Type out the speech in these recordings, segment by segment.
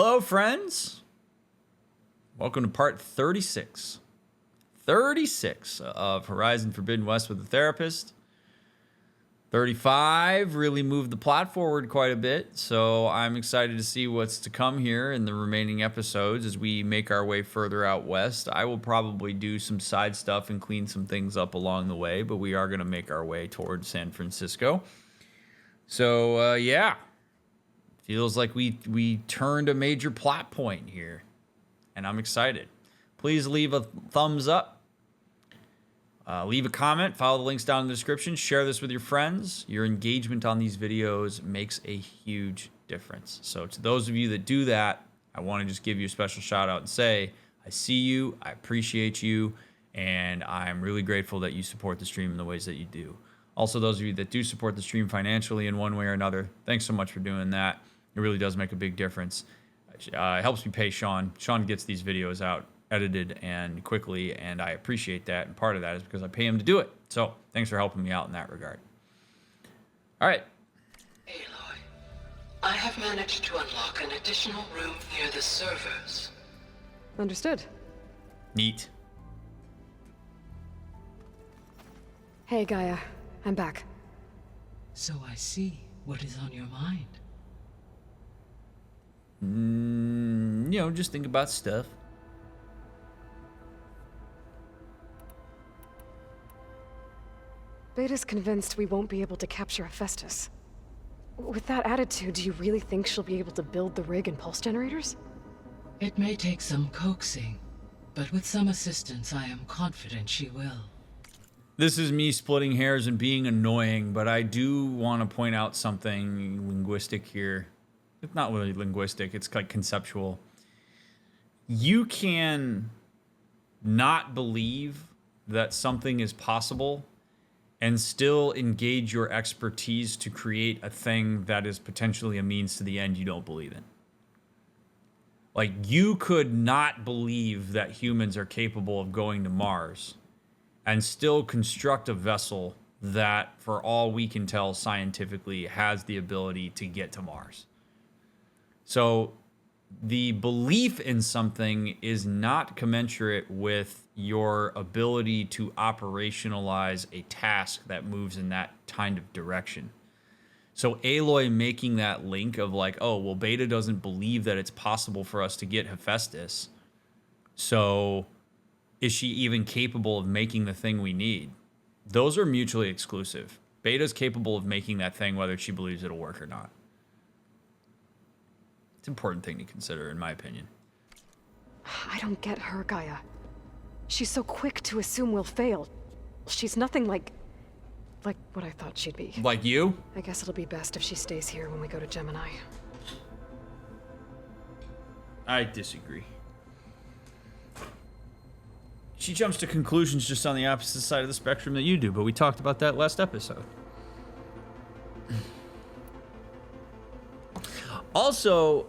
Hello, friends. Welcome to part 36. 36 of Horizon Forbidden West with a Therapist. 35 really moved the plot forward quite a bit, so I'm excited to see what's to come here in the remaining episodes as we make our way further out west. I will probably do some side stuff and clean some things up along the way, but we are going to make our way towards San Francisco. So, yeah. Feels like we turned a major plot point here, and I'm excited. Please leave a thumbs up, leave a comment, follow the links down in the description, share this with your friends. Your engagement on these videos makes a huge difference. So to those of you that do that, I want to just give you a special shout out and say, I see you, I appreciate you, and I'm really grateful that you support the stream in the ways that you do. Also, those of you that do support the stream financially in one way or another, thanks so much for doing that. It really does make a big difference. It helps me pay Sean. Sean gets these videos out edited and quickly, and I appreciate that. And part of that is because I pay him to do it. So thanks for helping me out in that regard. All right. Aloy, I have managed to unlock an additional room near the servers. Understood. Neat. Hey, Gaia. I'm back. So I see what is on your mind. Just think about stuff. Beta's convinced we won't be able to capture Hephaestus. With that attitude, do you really think she'll be able to build the rig and pulse generators? It may take some coaxing, but with some assistance, I am confident she will. This is me splitting hairs and being annoying, but I do want to point out something linguistic here. It's not really linguistic, it's like conceptual. You can not believe that something is possible and still engage your expertise to create a thing that is potentially a means to the end you don't believe in. Like, you could not believe that humans are capable of going to Mars and still construct a vessel that, for all we can tell scientifically, has the ability to get to Mars. So the belief in something is not commensurate with your ability to operationalize a task that moves in that kind of direction. So Aloy making that link of like, oh, well, Beta doesn't believe that it's possible for us to get Hephaestus. So is she even capable of making the thing we need? Those are mutually exclusive. Beta's capable of making that thing whether she believes it'll work or not. It's an important thing to consider, in my opinion. I don't get her, Gaia. She's so quick to assume we'll fail. She's nothing like what I thought she'd be. Like you? I guess it'll be best if she stays here when we go to Gemini. I disagree. She jumps to conclusions just on the opposite side of the spectrum that you do, but we talked about that last episode. Also,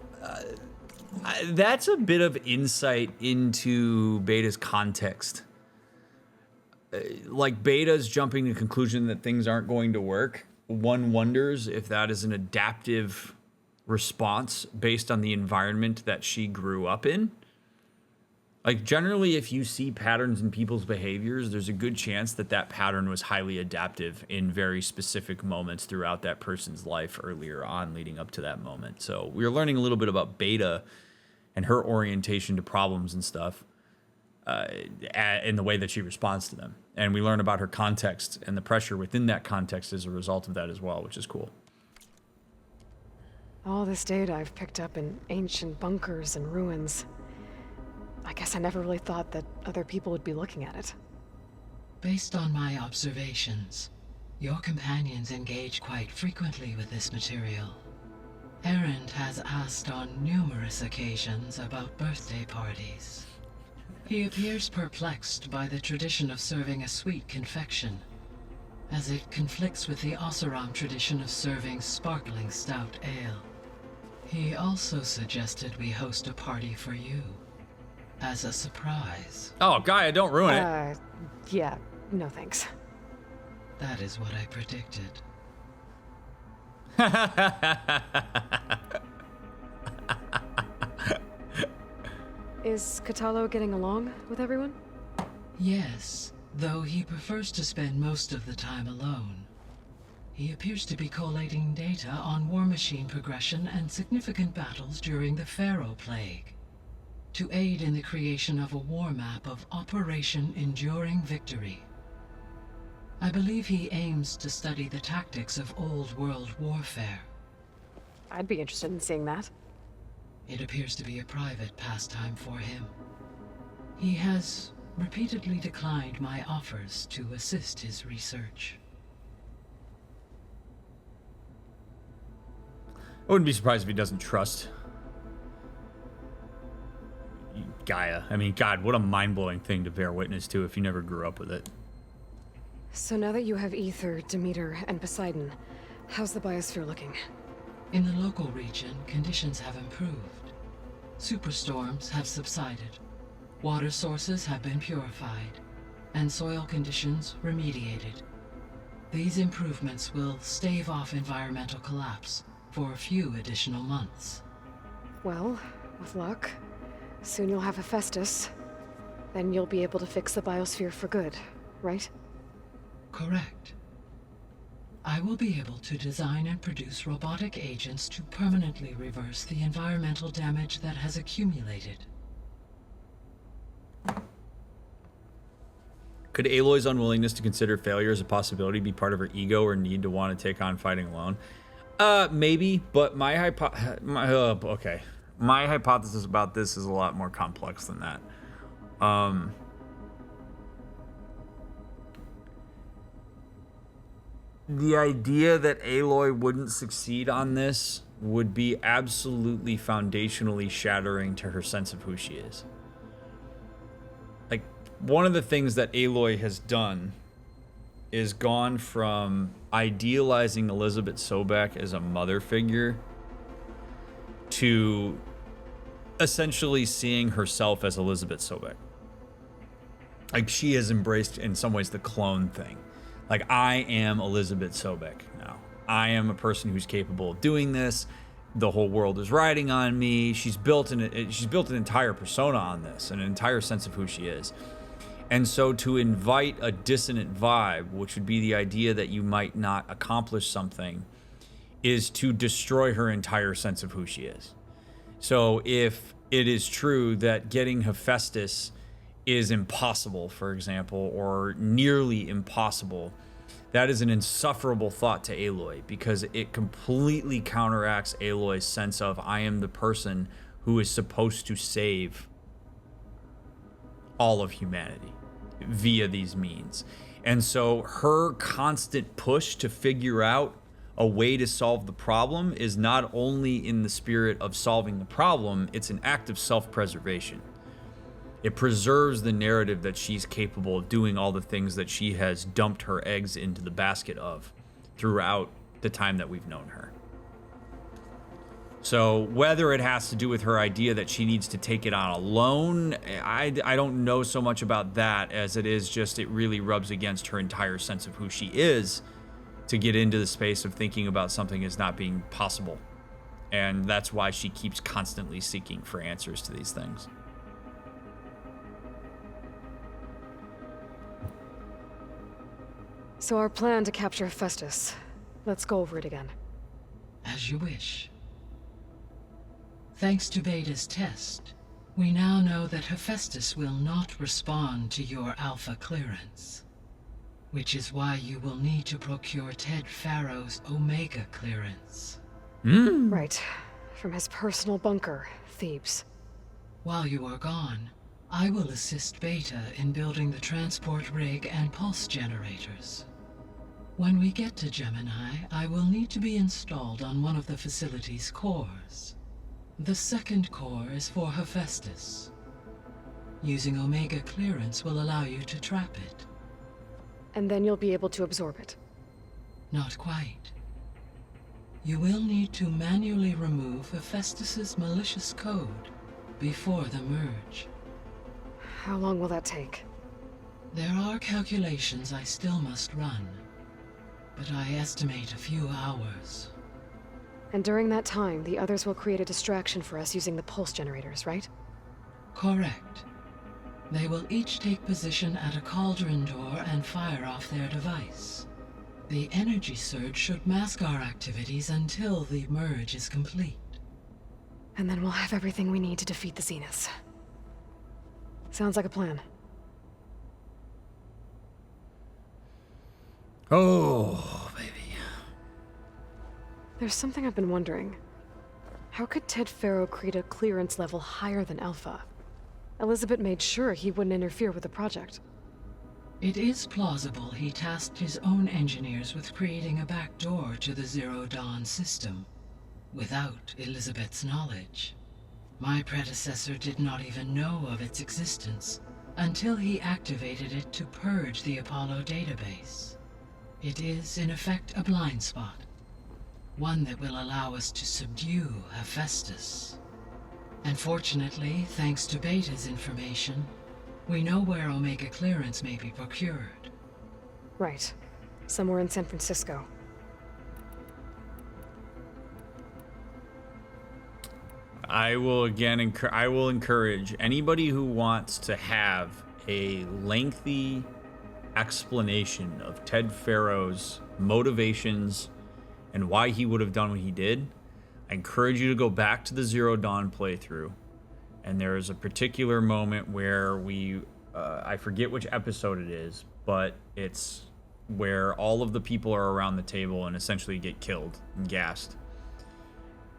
that's a bit of insight into Beta's context. Like, Beta's jumping to the conclusion that things aren't going to work. One wonders if that is an adaptive response based on the environment that she grew up in. Like, generally, if you see patterns in people's behaviors, there's a good chance that that pattern was highly adaptive in very specific moments throughout that person's life earlier on leading up to that moment. So we're learning a little bit about Beta and her orientation to problems and stuff in the way that she responds to them. And we learn about her context and the pressure within that context as a result of that as well, which is cool. All this data I've picked up in ancient bunkers and ruins. I guess I never really thought that other people would be looking at it. Based on my observations, your companions engage quite frequently with this material. Erend has asked on numerous occasions about birthday parties. He appears perplexed by the tradition of serving a sweet confection, as it conflicts with the Oseram tradition of serving sparkling stout ale. He also suggested we host a party for you, as a surprise. Oh, Gaia, don't ruin it. Yeah, no thanks. That is what I predicted. Is Katalo getting along with everyone? Yes, though he prefers to spend most of the time alone. He appears to be collating data on war machine progression and significant battles during the Pharaoh Plague, to aid in the creation of a war map of Operation Enduring Victory. I believe he aims to study the tactics of old world warfare. I'd be interested in seeing that. It appears to be a private pastime for him. He has repeatedly declined my offers to assist his research. I wouldn't be surprised if he doesn't trust Gaia. I mean, God, what a mind-blowing thing to bear witness to if you never grew up with it. So now that you have Ether, Demeter, and Poseidon, how's the biosphere looking? In the local region, conditions have improved. Superstorms have subsided. Water sources have been purified, and soil conditions remediated. These improvements will stave off environmental collapse for a few additional months. Well, with luck, soon you'll have Hephaestus. Then you'll be able to fix the biosphere for good, right? Correct. I will be able to design and produce robotic agents to permanently reverse the environmental damage that has accumulated. Could Aloy's unwillingness to consider failure as a possibility be part of her ego or need to want to take on fighting alone? Maybe, but my hypothesis about this is a lot more complex than that. The idea that Aloy wouldn't succeed on this would be absolutely foundationally shattering to her sense of who she is. Like, one of the things that Aloy has done is gone from idealizing Elizabeth Sobek as a mother figure to essentially seeing herself as Elizabeth Sobek. Like, she has embraced, in some ways, the clone thing. Like, I am Elizabeth Sobek now. I am a person who's capable of doing this. The whole world is riding on me. She's built an entire persona on this, an entire sense of who she is. And so to invite a dissonant vibe, which would be the idea that you might not accomplish something, is to destroy her entire sense of who she is. So if it is true that getting Hephaestus is impossible, for example, or nearly impossible, that is an insufferable thought to Aloy, because it completely counteracts Aloy's sense of, I am the person who is supposed to save all of humanity via these means. And so her constant push to figure out a way to solve the problem is not only in the spirit of solving the problem, it's an act of self-preservation. It preserves the narrative that she's capable of doing all the things that she has dumped her eggs into the basket of throughout the time that we've known her. So whether it has to do with her idea that she needs to take it on alone, I don't know so much about that as it is just it really rubs against her entire sense of who she is to get into the space of thinking about something as not being possible. And that's why she keeps constantly seeking for answers to these things. So our plan to capture Hephaestus. Let's go over it again. As you wish. Thanks to Beta's test, we now know that Hephaestus will not respond to your Alpha clearance. Which is why you will need to procure Ted Farrow's Omega clearance. Right. From his personal bunker, Thebes. While you are gone, I will assist Beta in building the transport rig and pulse generators. When we get to Gemini, I will need to be installed on one of the facility's cores. The second core is for Hephaestus. Using Omega clearance will allow you to trap it. And then you'll be able to absorb it. Not quite. You will need to manually remove Hephaestus's malicious code before the merge. How long will that take? There are calculations I still must run, but I estimate a few hours. And during that time, the others will create a distraction for us using the pulse generators, right? Correct. They will each take position at a cauldron door and fire off their device. The energy surge should mask our activities until the merge is complete. And then we'll have everything we need to defeat the Zeniths. Sounds like a plan. Oh, baby. There's something I've been wondering. How could Ted Faro create a clearance level higher than Alpha? Elizabeth made sure he wouldn't interfere with the project. It is plausible he tasked his own engineers with creating a back door to the Zero Dawn system, without Elizabeth's knowledge. My predecessor did not even know of its existence until he activated it to purge the Apollo database. It is, in effect, a blind spot, one that will allow us to subdue Hephaestus. And fortunately, thanks to Beta's information, we know where Omega clearance may be procured. Right. Somewhere in San Francisco. I will encourage anybody who wants to have a lengthy explanation of Ted Faro's motivations and why he would have done what he did. I encourage you to go back to the Zero Dawn playthrough, and there is a particular moment where I forget which episode it is, but it's where all of the people are around the table and essentially get killed and gassed.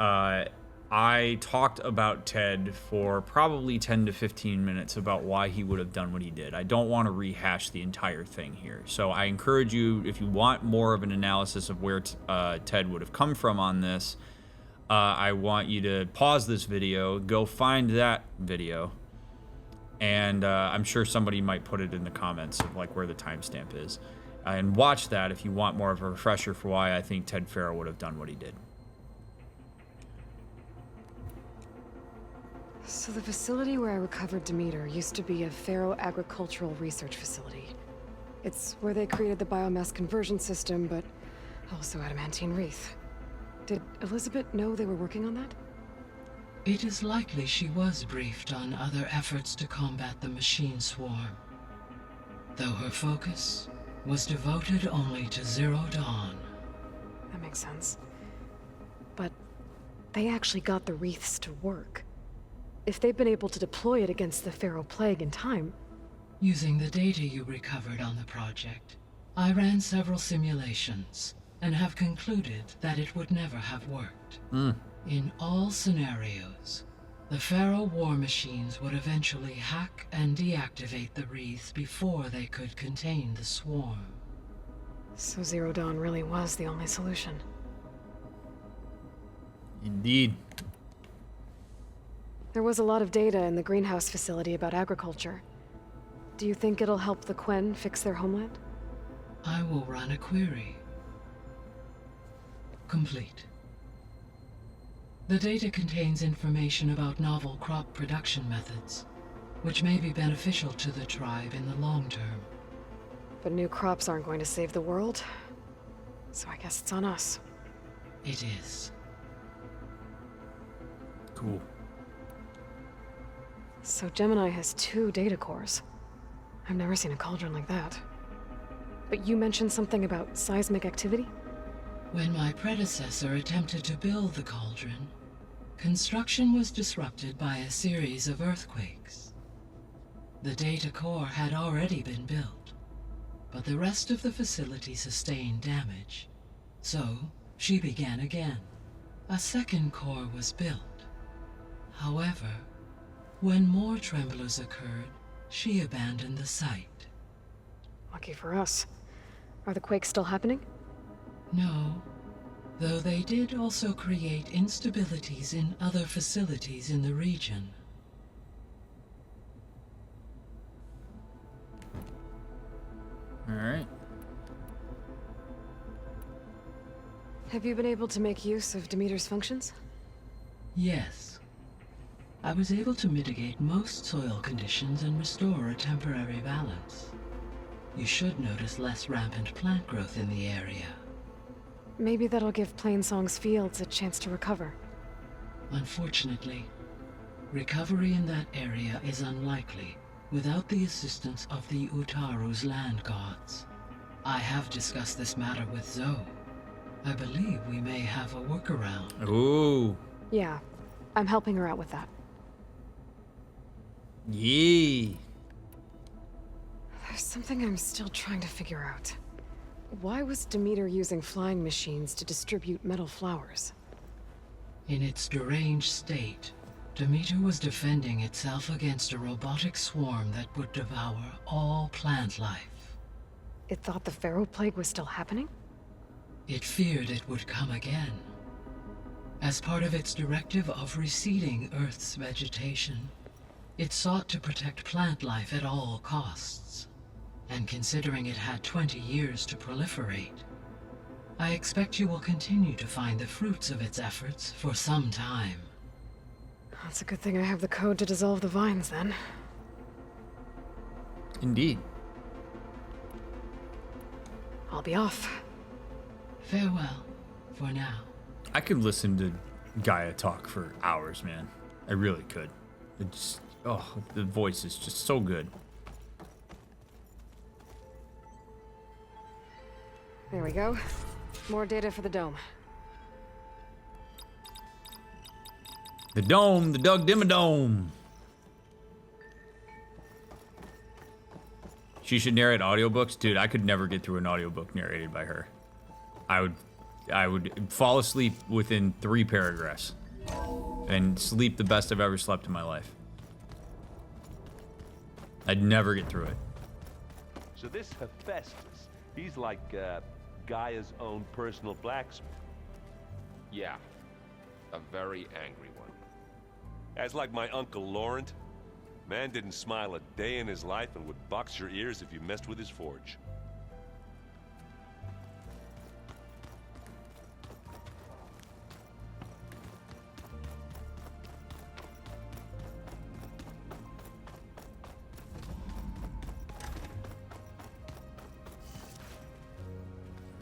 I talked about Ted for probably 10 to 15 minutes about why he would have done what he did. I don't want to rehash the entire thing here. So I encourage you, if you want more of an analysis of where Ted would have come from on this, I want you to pause this video, go find that video, and I'm sure somebody might put it in the comments of like where the timestamp is. And watch that if you want more of a refresher for why I think Ted Faro would have done what he did. So the facility where I recovered Demeter used to be a Faro agricultural research facility. It's where they created the biomass conversion system, but also adamantine wreath. Did Elizabeth know they were working on that? It is likely she was briefed on other efforts to combat the machine swarm, though her focus was devoted only to Zero Dawn. That makes sense. But they actually got the wreaths to work. If they've been able to deploy it against the Faro Plague in time... Using the data you recovered on the project, I ran several simulations and have concluded that it would never have worked. In all scenarios, the Faro war machines would eventually hack and deactivate the wreath before they could contain the swarm. So Zero Dawn really was the only solution. Indeed. There was a lot of data in the greenhouse facility about agriculture. Do you think it'll help the Quen fix their homeland? I will run a query. Complete. The data contains information about novel crop production methods, which may be beneficial to the tribe in the long term. But new crops aren't going to save the world, so I guess it's on us. It is. Cool. So Gemini has 2 data cores. I've never seen a cauldron like that. But you mentioned something about seismic activity? When my predecessor attempted to build the cauldron, construction was disrupted by a series of earthquakes. The data core had already been built, but the rest of the facility sustained damage. So, she began again. A second core was built. However, when more tremblers occurred, she abandoned the site. Lucky for us. Are the quakes still happening? No, though they did also create instabilities in other facilities in the region. All right. Have you been able to make use of Demeter's functions? Yes. I was able to mitigate most soil conditions and restore a temporary balance. You should notice less rampant plant growth in the area. Maybe that'll give Plainsong's fields a chance to recover. Unfortunately, Recovery in that area is unlikely without the assistance of the Utaru's land gods. I have discussed this matter with Zoe. I believe we may have a workaround. Ooh. Yeah, I'm helping her out with that. Yee. There's something I'm still trying to figure out. Why was Demeter using flying machines to distribute metal flowers? In its deranged state, Demeter was defending itself against a robotic swarm that would devour all plant life. It thought the Pharaoh Plague was still happening? It feared it would come again. As part of its directive of reseeding Earth's vegetation, it sought to protect plant life at all costs. And considering it had 20 years to proliferate, I expect you will continue to find the fruits of its efforts for some time. That's a good thing I have the code to dissolve the vines, then. Indeed. I'll be off. Farewell, for now. I could listen to Gaia talk for hours, man. I really could. It just, oh, the voice is just so good. There we go. More data for the dome. The dome, the Doug Dimmadome. She should narrate audiobooks. Dude, I could never get through an audiobook narrated by her. I would fall asleep within 3 paragraphs and sleep the best I've ever slept in my life. I'd never get through it. So this Hephaestus, he's like Gaia's own personal blacksmith. Yeah, a very angry one. As like my Uncle Laurent, man didn't smile a day in his life and would box your ears if you messed with his forge.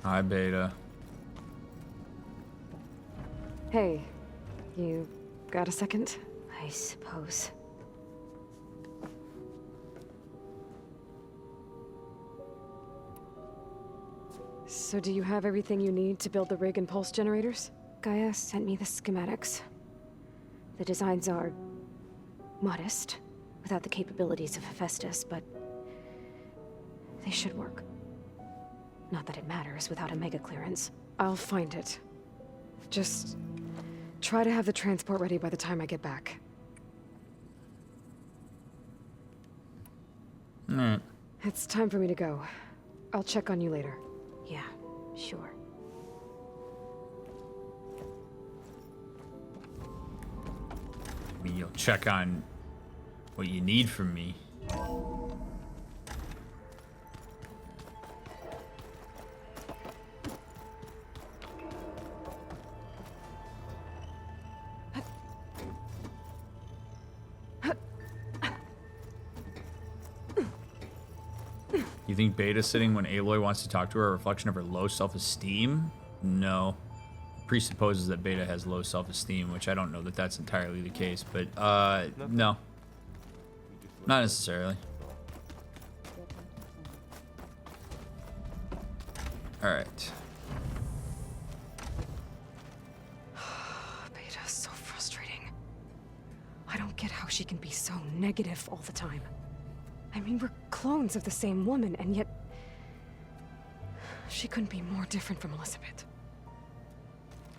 Hi, Beta. Hey, you got a second? I suppose. So do you have everything you need to build the rig and pulse generators? Gaia sent me the schematics. The designs are modest, without the capabilities of Hephaestus, but they should work. Not that it matters without a mega clearance. I'll find it. Just try to have the transport ready by the time I get back. Alright. It's time for me to go. I'll check on you later. Yeah, sure. I mean, you'll check on what you need from me. You think Beta sitting when Aloy wants to talk to her a reflection of her low self-esteem? No. Presupposes that Beta has low self-esteem, which I don't know that that's entirely the case, but no. Not necessarily. Alright. Beta's so frustrating. I don't get how she can be so negative all the time. I mean, we're clones of the same woman, and yet she couldn't be more different from Elizabeth.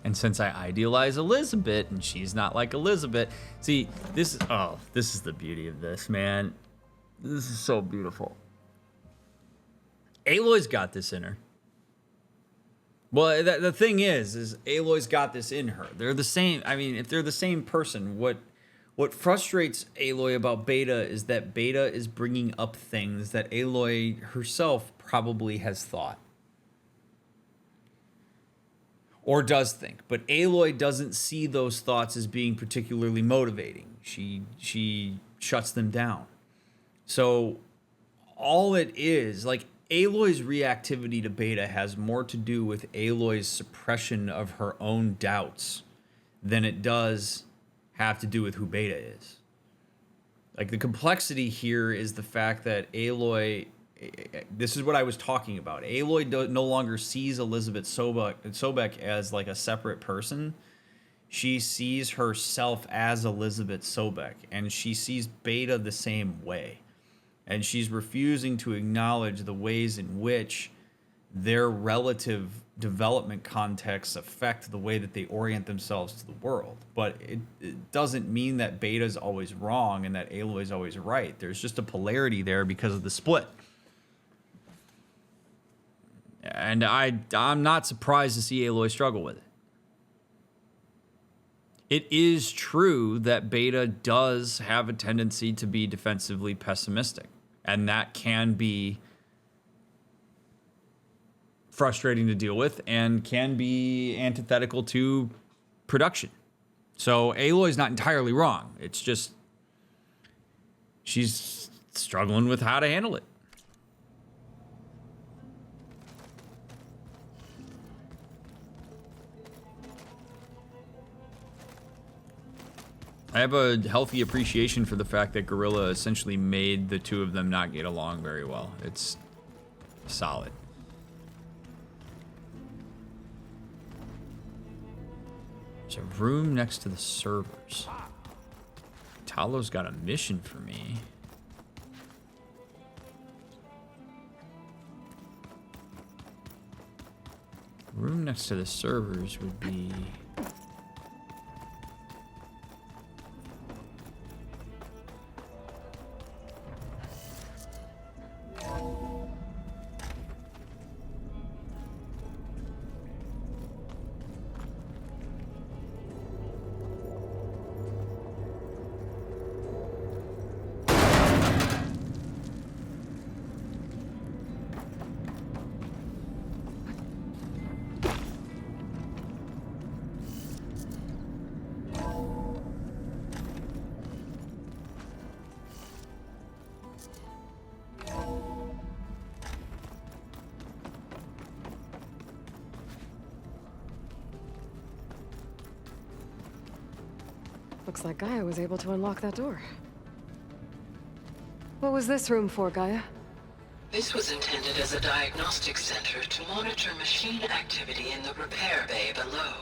And since I idealize Elizabeth, and she's not like Elizabeth, see, this is the beauty of this, man. This is so beautiful. Aloy's got this in her. Well, the thing is Aloy's got this in her. They're the same. I mean, if they're the same person, what frustrates Aloy about Beta is that Beta is bringing up things that Aloy herself probably has thought. Or does think. But Aloy doesn't see those thoughts as being particularly motivating. She shuts them down. So all it is, like, Aloy's reactivity to Beta has more to do with Aloy's suppression of her own doubts than it does have to do with who Beta is. Like, the complexity here is the fact that Aloy, this is what I was talking about. Aloy no longer sees Elizabeth Sobek as like a separate person. She sees herself as Elizabeth Sobek, and she sees Beta the same way. And she's refusing to acknowledge the ways in which their relative development contexts affect the way that they orient themselves to the world. But it doesn't mean that Beta's always wrong and that Aloy's always right. There's just a polarity there because of the split. And I'm not surprised to see Aloy struggle with it. It is true that Beta does have a tendency to be defensively pessimistic, and that can be frustrating to deal with and can be antithetical to production. So Aloy's not entirely wrong. It's just she's struggling with how to handle it. I have a healthy appreciation for the fact that Gorilla essentially made the two of them not get along very well. It's solid. There's a room next to the servers. Talo's got a mission for me. Room next to the servers would be... Looks like Gaia was able to unlock that door. What was this room for, Gaia? This was intended as a diagnostic center to monitor machine activity in the repair bay below.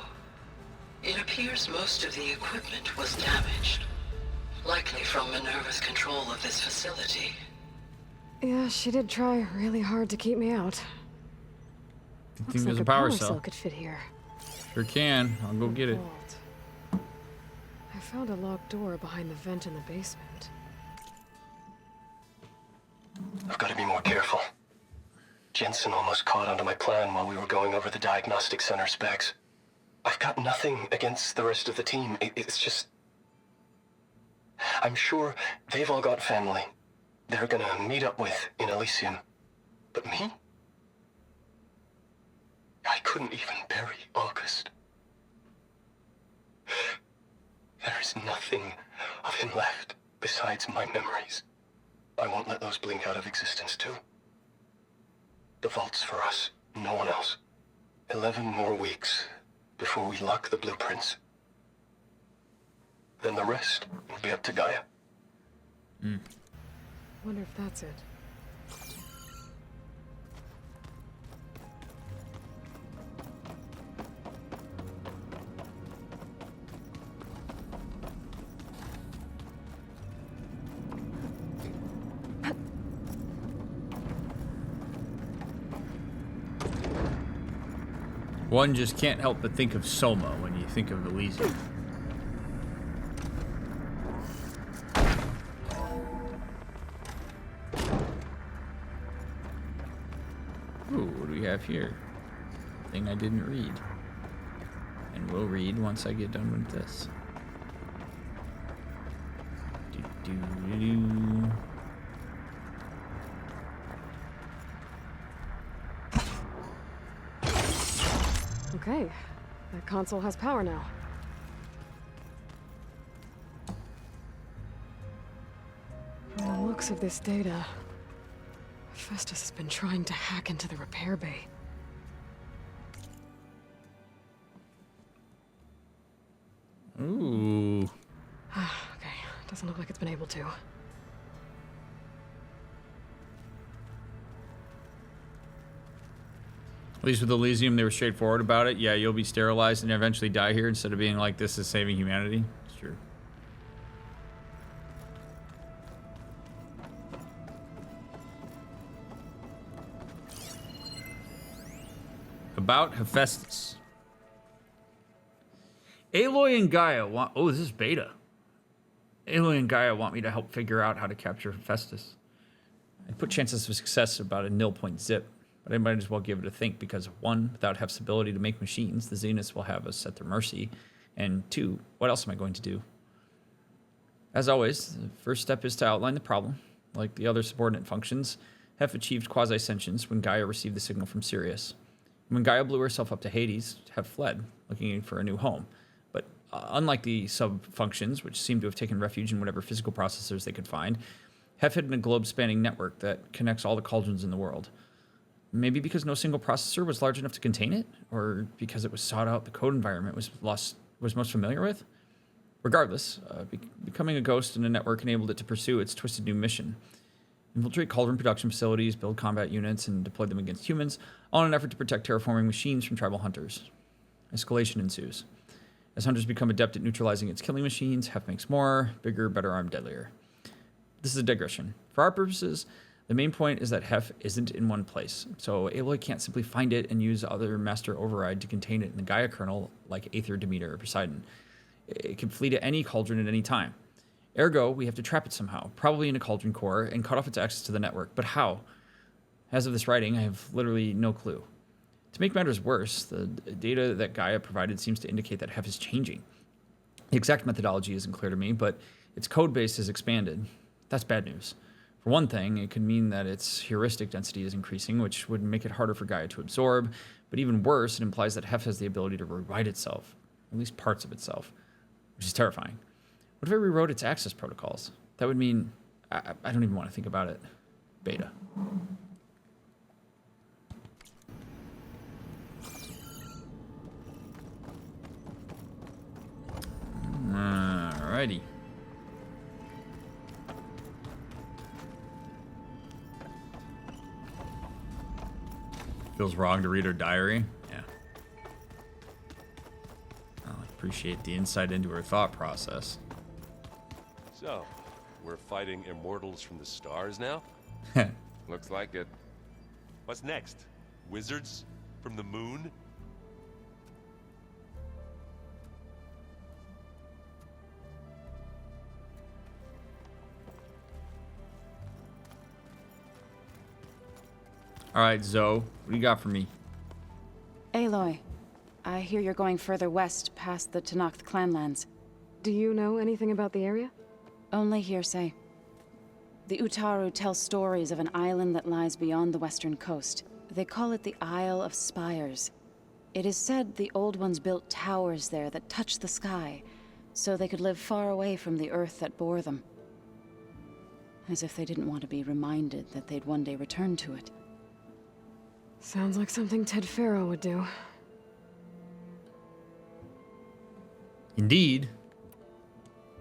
It appears most of the equipment was damaged, likely from Minerva's control of this facility. Yeah, she did try really hard to keep me out. I Looks think there's like a power cell cell. could fit here. Sure can. I'll go get it. Vault. I found a locked door behind the vent in the basement. I've got to be more careful. Jensen almost caught onto my plan while we were going over the diagnostic center specs. I've got nothing against the rest of the team. It's just... I'm sure they've all got family they're gonna meet up with in Elysium. But me? I couldn't even bury August. There is nothing of him left besides my memories. I won't let those blink out of existence too. The vault's for us, no one else. 11 more weeks before we lock the blueprints. Then the rest will be up to Gaia. Wonder if that's it. One just can't help but think of Soma when you think of Elysium. Ooh, what do we have here? Thing I didn't read. And will read once I get done with this. Do-do-do-do. Okay, that console has power now. From the looks of this data, Festus has been trying to hack into the repair bay. Ooh. Okay, doesn't look like it's been able to. At least with Elysium, they were straightforward about it. Yeah, you'll be sterilized and eventually die here instead of being like, this is saving humanity. It's true. About Hephaestus. Aloy and Gaia want... Oh, this is beta. Aloy and Gaia want me to help figure out how to capture Hephaestus. I put chances of success about a 0.0, but I might as well give it a think because 1, without Hef's ability to make machines, the Zeniths will have us at their mercy, and 2, what else am I going to do? As always, the first step is to outline the problem. Like the other subordinate functions, Hef achieved quasi-sentience when Gaia received the signal from Sirius. When Gaia blew herself up to Hades, Hef fled, looking for a new home. But unlike the sub-functions, which seem to have taken refuge in whatever physical processors they could find, Hef hid in a globe-spanning network that connects all the cauldrons in the world. Maybe because no single processor was large enough to contain it, or because it was sought out the code environment was most familiar with? Regardless, becoming a ghost in a network enabled it to pursue its twisted new mission. Infiltrate cauldron production facilities, build combat units, and deploy them against humans, all in an effort to protect terraforming machines from tribal hunters. Escalation ensues. As hunters become adept at neutralizing its killing machines, Hef makes more, bigger, better armed, deadlier. This is a digression. For our purposes, the main point is that Hef isn't in one place, so Aloy can't simply find it and use other master override to contain it in the Gaia kernel like Aether, Demeter, or Poseidon. It can flee to any cauldron at any time. Ergo, we have to trap it somehow, probably in a cauldron core, and cut off its access to the network. But how? As of this writing, I have literally no clue. To make matters worse, the data that Gaia provided seems to indicate that Hef is changing. The exact methodology isn't clear to me, but its code base has expanded. That's bad news. For one thing, it could mean that its heuristic density is increasing, which would make it harder for Gaia to absorb. But even worse, it implies that Hef has the ability to rewrite itself, at least parts of itself, which is terrifying. What if I rewrote its access protocols? That would mean... I don't even want to think about it. Beta. Alrighty. Feels wrong to read her diary. Yeah. I appreciate the insight into her thought process. So, we're fighting immortals from the stars now? Looks like it. What's next? Wizards from the moon? All right, Zoe, what do you got for me? Aloy, I hear you're going further west past the Tenakth clanlands. Do you know anything about the area? Only hearsay. The Utaru tell stories of an island that lies beyond the western coast. They call it the Isle of Spires. It is said the Old Ones built towers there that touch the sky, so they could live far away from the earth that bore them. As if they didn't want to be reminded that they'd one day return to it. Sounds like something Ted Faro would do. Indeed.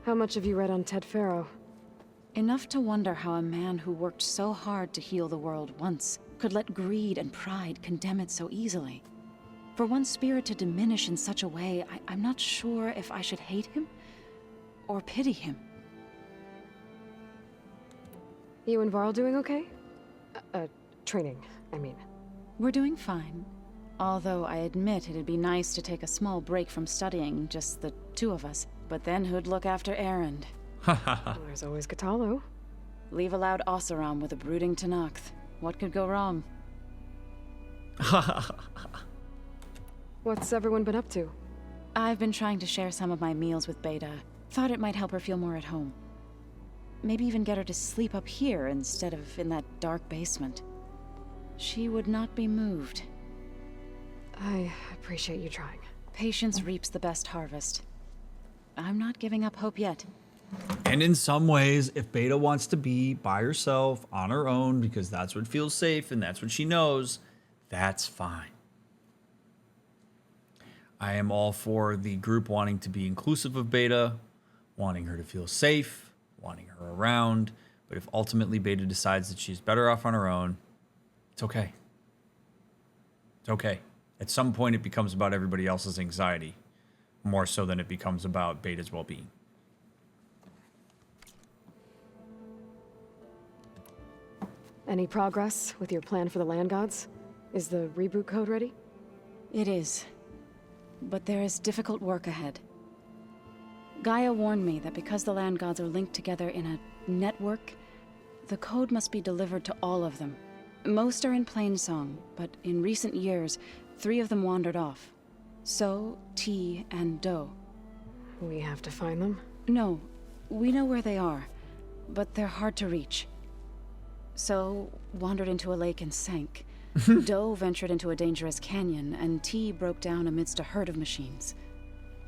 How much have you read on Ted Faro? Enough to wonder how a man who worked so hard to heal the world once could let greed and pride condemn it so easily. For one's spirit to diminish in such a way, I'm not sure if I should hate him or pity him. You and Varl doing okay? Training, I mean. We're doing fine. Although I admit it'd be nice to take a small break from studying, just the two of us. But then who'd look after Erend? Well, there's always Katalo. Leave a loud Oseram with a brooding Tenakth. What could go wrong? What's everyone been up to? I've been trying to share some of my meals with Beta. Thought it might help her feel more at home. Maybe even get her to sleep up here instead of in that dark basement. She would not be moved. I appreciate you trying. Patience reaps the best harvest. I'm not giving up hope yet. And in some ways, if Beta wants to be by herself on her own because that's what feels safe and that's what she knows, that's fine. I am all for the group wanting to be inclusive of Beta, wanting her to feel safe, wanting her around. But if ultimately Beta decides that she's better off on her own, it's okay. It's okay. At some point, it becomes about everybody else's anxiety, more so than it becomes about Beta's well-being. Any progress with your plan for the land gods? Is the reboot code ready? It is. But there is difficult work ahead. Gaia warned me that because the land gods are linked together in a network, the code must be delivered to all of them. Most are in Plainsong, but in recent years, 3 of them wandered off. So, T, and Do. We have to find them? No, we know where they are, but they're hard to reach. So, wandered into a lake and sank. Do ventured into a dangerous canyon, and T broke down amidst a herd of machines.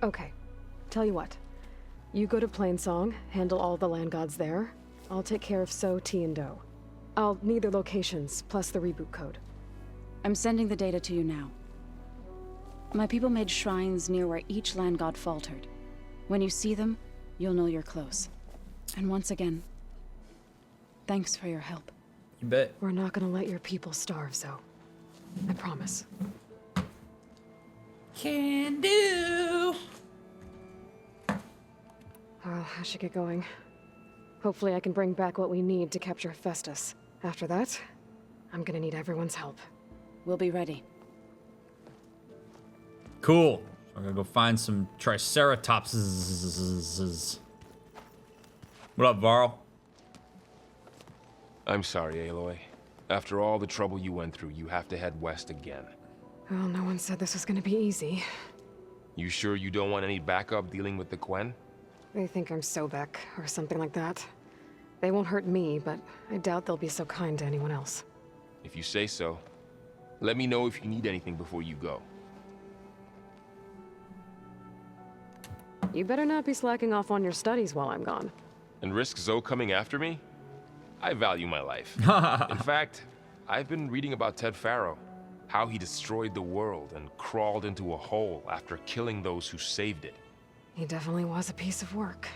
Okay. Tell you what. You go to Plainsong, handle all the land gods there. I'll take care of So, T, and Do. I'll need their locations, plus the reboot code. I'm sending the data to you now. My people made shrines near where each land god faltered. When you see them, you'll know you're close. And once again, thanks for your help. You bet. We're not gonna let your people starve, Zo. I promise. Can do. Well, I should get going. Hopefully I can bring back what we need to capture Festus. After that, I'm gonna need everyone's help. We'll be ready. Cool. I'm gonna go find some Triceratops. What up, Varl? I'm sorry, Aloy. After all the trouble you went through, you have to head west again. Well, no one said this was gonna be easy. You sure you don't want any backup dealing with the Quen? They think I'm Sobek, or something like that. They won't hurt me, but I doubt they'll be so kind to anyone else. If you say so. Let me know if you need anything before you go. You better not be slacking off on your studies while I'm gone. And risk Zo coming after me? I value my life. In fact, I've been reading about Ted Faro. How he destroyed the world and crawled into a hole after killing those who saved it. He definitely was a piece of work.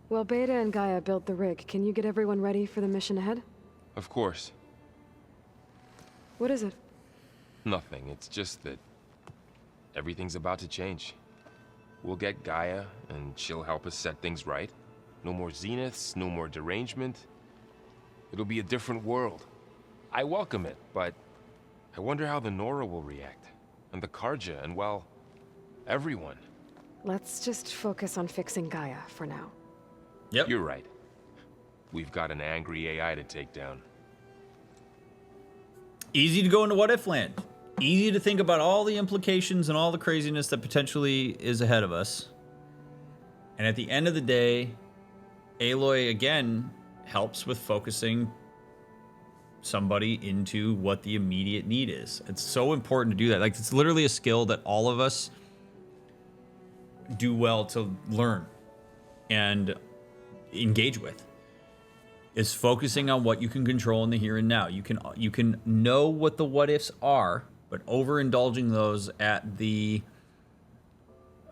Well, Beta and Gaia built the rig. Can you get everyone ready for the mission ahead? Of course. What is it? Nothing. It's just that everything's about to change. We'll get Gaia, and she'll help us set things right. No more zeniths, no more derangement. It'll be a different world. I welcome it, but I wonder how the Nora will react. And the Karja, and well, everyone. Let's just focus on fixing Gaia for now. Yep. You're right. We've got an angry AI to take down. Easy to go into what if land. Easy to think about all the implications and all the craziness that potentially is ahead of us. And at the end of the day, Aloy again helps with focusing somebody into what the immediate need is. It's so important to do that. Like, it's literally a skill that all of us do well to learn and engage with, is focusing on what you can control in the here and now. You can know what the what ifs are, but overindulging those at the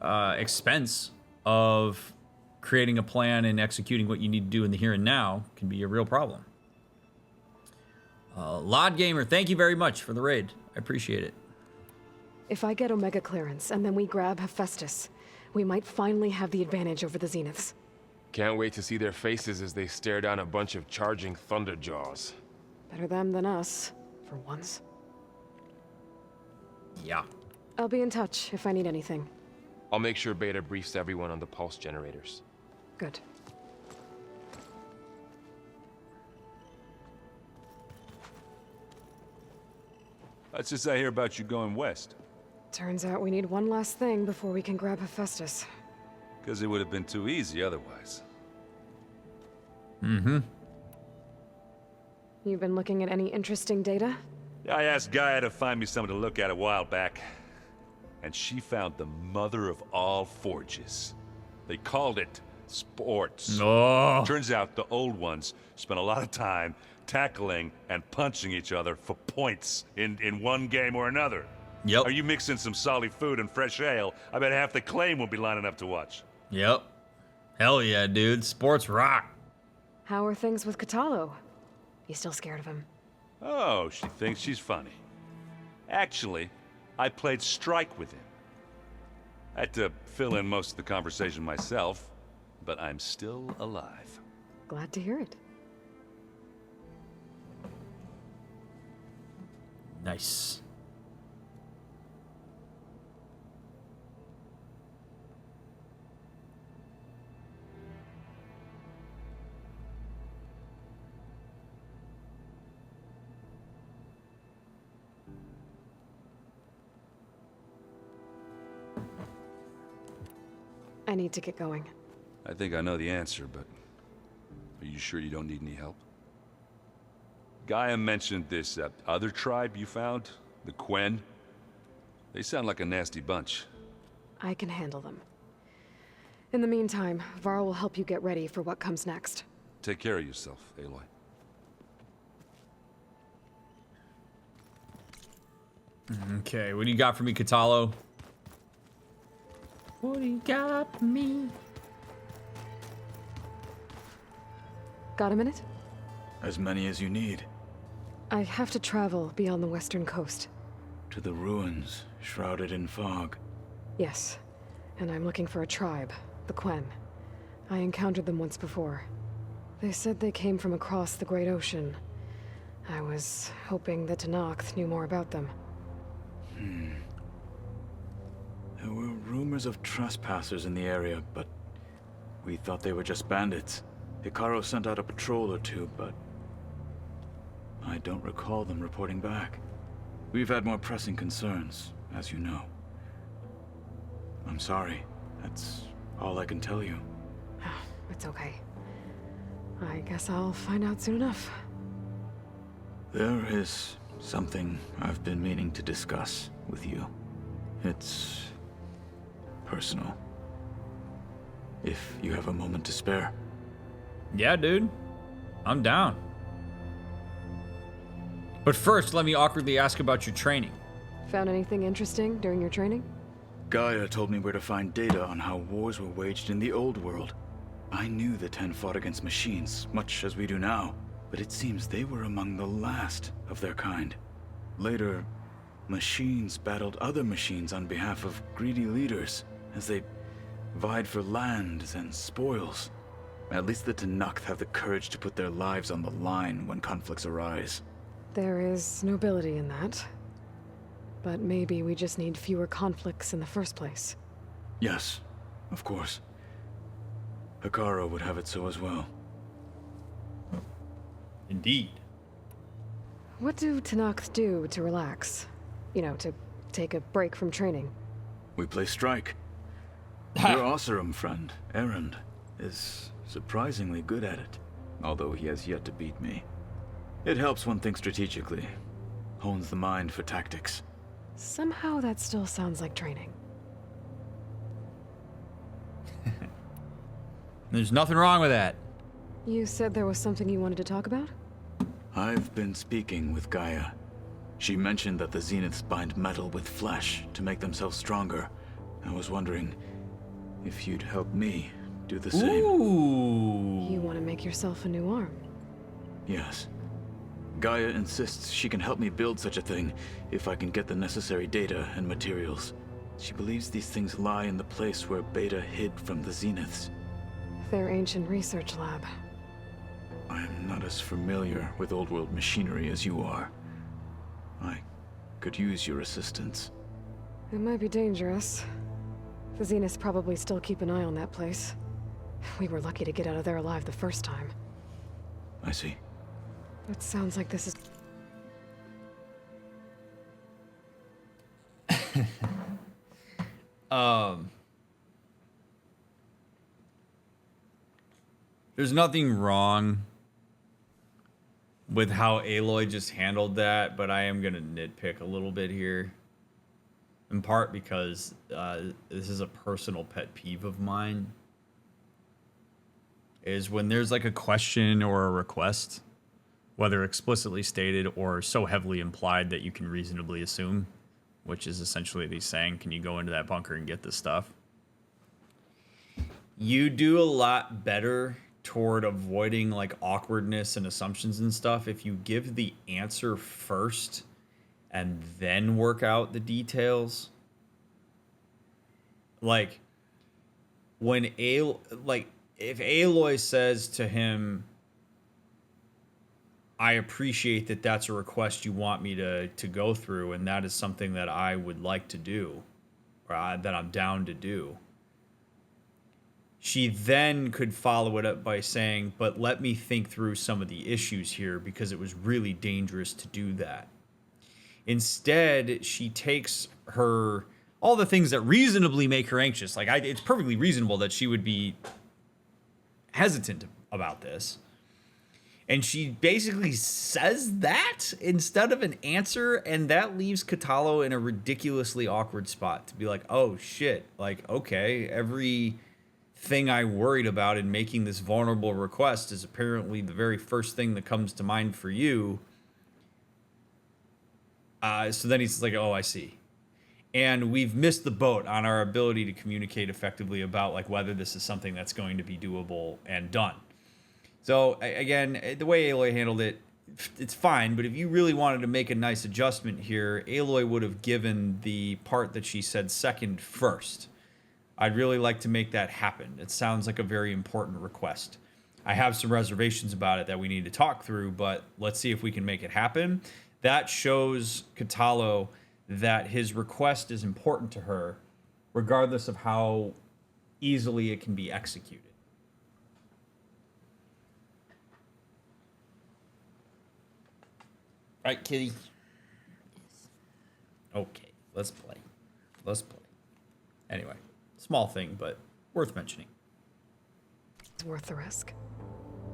expense of creating a plan and executing what you need to do in the here and now can be a real problem. Lod Gamer, thank you very much for the raid. I appreciate it. If I get Omega clearance and then we grab Hephaestus, we might finally have the advantage over the Zeniths. Can't wait to see their faces as they stare down a bunch of charging Thunderjaws. Better them than us, for once. Yeah. I'll be in touch if I need anything. I'll make sure Beta briefs everyone on the pulse generators. Good. What's this I hear about you going west? Turns out we need one last thing before we can grab Hephaestus. Because it would have been too easy otherwise. Mm-hmm. You've been looking at any interesting data? I asked Gaia to find me something to look at a while back. And she found the mother of all forges. They called it sports. Oh. Turns out the old ones spent a lot of time tackling and punching each other for points in one game or another. Yep. Are you mixing some solid food and fresh ale? I bet half the claim will be lining up to watch. Yep. Hell yeah, dude. Sports rock. How are things with Katalo? You still scared of him? Oh, she thinks she's funny. Actually, I played strike with him. I had to fill in most of the conversation myself, but I'm still alive. Glad to hear it. Nice. I need to get going. I think I know the answer, but are you sure you don't need any help? Gaia mentioned this other tribe you found, the Quen. They sound like a nasty bunch. I can handle them. In the meantime, Varl will help you get ready for what comes next. Take care of yourself, Aloy. Okay, what do you got for me, Katalo? What do you got for me? Got a minute? As many as you need. I have to travel beyond the western coast. To the ruins, shrouded in fog. Yes, and I'm looking for a tribe, the Quen. I encountered them once before. They said they came from across the Great Ocean. I was hoping that Tenakth knew more about them. There were rumors of trespassers in the area, but we thought they were just bandits. Hikaru sent out a patrol or two, but I don't recall them reporting back. We've had more pressing concerns, as you know. I'm sorry. That's all I can tell you. It's okay. I guess I'll find out soon enough. There is something I've been meaning to discuss with you. It's personal. If you have a moment to spare. Yeah, dude. I'm down. But first, let me awkwardly ask about your training. Found anything interesting during your training? Gaia told me where to find data on how wars were waged in the old world. I knew the Ten fought against machines, much as we do now, but it seems they were among the last of their kind. Later, machines battled other machines on behalf of greedy leaders, as they vied for lands and spoils. At least the Tenakth have the courage to put their lives on the line when conflicts arise. There is nobility in that. But maybe we just need fewer conflicts in the first place. Yes, of course. Hikaru would have it so as well. Indeed. What do Tenakth do to relax? You know, to take a break from training? We play strike. Your Oseram friend, Erend, is surprisingly good at it, although he has yet to beat me. It helps one think strategically, hones the mind for tactics. Somehow that still sounds like training. There's nothing wrong with that. You said there was something you wanted to talk about? I've been speaking with Gaia. She mentioned that the Zeniths bind metal with flesh to make themselves stronger. I was wondering if you'd help me do the same. Ooh. You want to make yourself a new arm? Yes. Gaia insists she can help me build such a thing if I can get the necessary data and materials. She believes these things lie in the place where Beta hid from the Zeniths. Their ancient research lab. I'm not as familiar with old world machinery as you are. I could use your assistance. It might be dangerous. The Zeniths probably still keep an eye on that place. We were lucky to get out of there alive the first time. I see. It sounds like this is... There's nothing wrong with how Aloy just handled that, but I am gonna nitpick a little bit here. In part because this is a personal pet peeve of mine. Is when there's like a question or a request, whether explicitly stated or so heavily implied that you can reasonably assume, which is essentially he's saying, can you go into that bunker and get this stuff? You do a lot better toward avoiding like awkwardness and assumptions and stuff, if you give the answer first and then work out the details, like when if Aloy says to him, I appreciate that that's a request you want me to go through, and that is something that I would like to do, or that I'm down to do. She then could follow it up by saying, but let me think through some of the issues here because it was really dangerous to do that. Instead, she takes all the things that reasonably make her anxious. Like, it's perfectly reasonable that she would be hesitant about this. And she basically says that instead of an answer, and that leaves Katalo in a ridiculously awkward spot to be like, oh shit, like, okay, everything I worried about in making this vulnerable request is apparently the very first thing that comes to mind for you. So then he's like, oh, I see. And we've missed the boat on our ability to communicate effectively about like whether this is something that's going to be doable and done. So again, the way Aloy handled it, it's fine. But if you really wanted to make a nice adjustment here, Aloy would have given the part that she said second first. I'd really like to make that happen. It sounds like a very important request. I have some reservations about it that we need to talk through, but let's see if we can make it happen. That shows Katalo that his request is important to her, regardless of how easily it can be executed. Right, kitty? Yes. Okay, let's play. Anyway, small thing, but worth mentioning. It's worth the risk.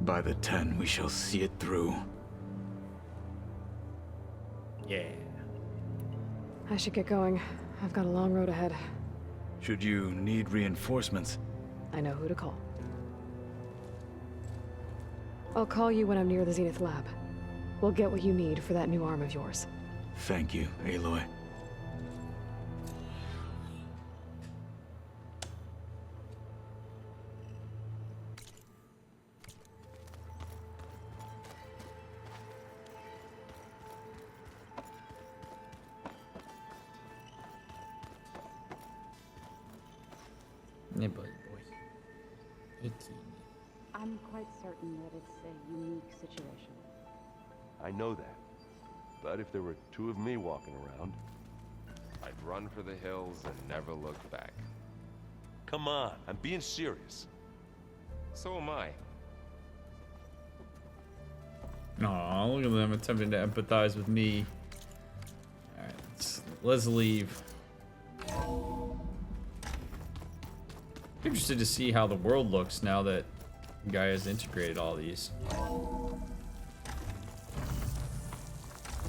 By the 10, we shall see it through. Yeah. I should get going. I've got a long road ahead. Should you need reinforcements? I know who to call. I'll call you when I'm near the Zenith lab. We'll get what you need for that new arm of yours. Thank you, Aloy. Yeah, boy. 18. I'm quite certain that it's a unique situation. I know that. But if there were two of me walking around... I'd run for the hills and never look back. Come on, I'm being serious. So am I. Aw, look at them attempting to empathize with me. Alright, let's leave. Interested to see how the world looks now that Gaia has integrated all these.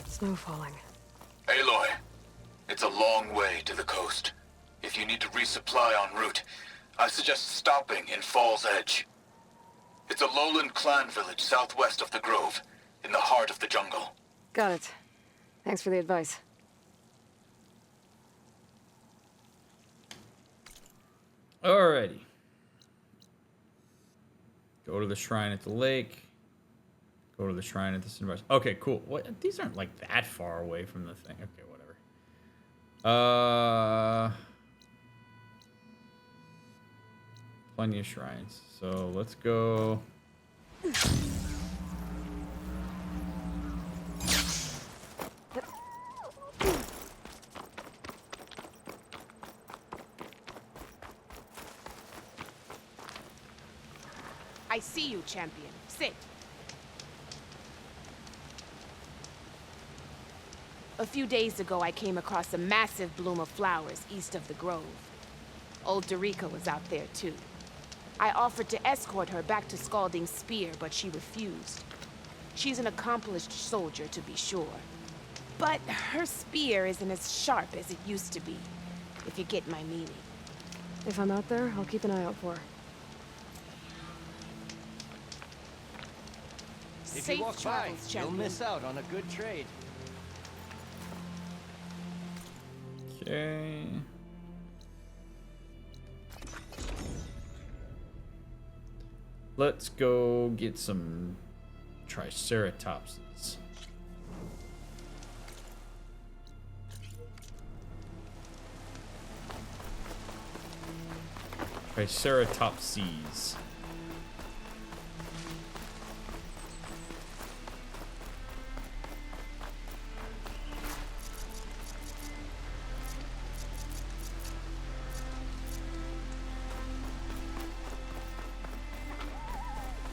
Snow falling. Aloy, it's a long way to the coast. If you need to resupply en route, I suggest stopping in Fall's Edge. It's a lowland clan village southwest of the Grove, in the heart of the jungle. Got it. Thanks for the advice. Alrighty. Go to the shrine at the lake. Go to the shrine at the cinema. Okay, cool. What? These aren't like that far away from the thing. Okay, whatever. Plenty of shrines. So let's go. I see you, champion. Sit. A few days ago, I came across a massive bloom of flowers east of the grove. Old Dorica was out there, too. I offered to escort her back to Scalding Spear, but she refused. She's an accomplished soldier, to be sure. But her spear isn't as sharp as it used to be, if you get my meaning. If I'm out there, I'll keep an eye out for her. If Safe you walk by, travels, you'll champion. miss out on a good trade. Okay. Let's go get some triceratopses. Triceratopses.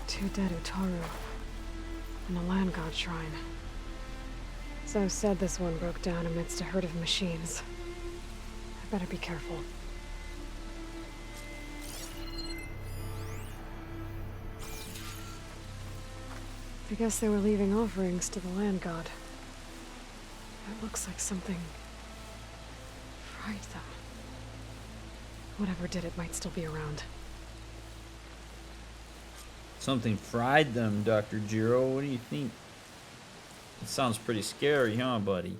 Two dead Utaru. And a land god shrine. So said this one broke down amidst a herd of machines. I better be careful. I guess they were leaving offerings to the land god. It looks like something fried them. Whatever did it might still be around. Something fried them, Dr. Jiro. What do you think? It sounds pretty scary, huh, buddy?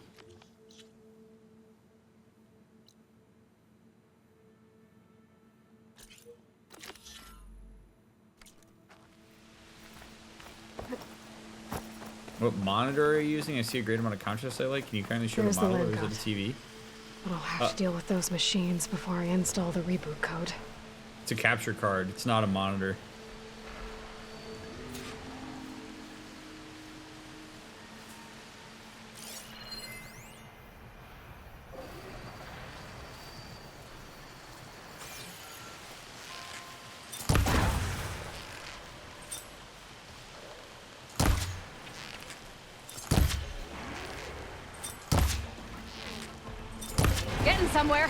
What monitor are you using? I see a great amount of contrast I like. Can you kindly show There's the the model, or land is it a TV? But I'll have to deal with those machines before I install the reboot code. It's a capture card. It's not a monitor. Getting somewhere.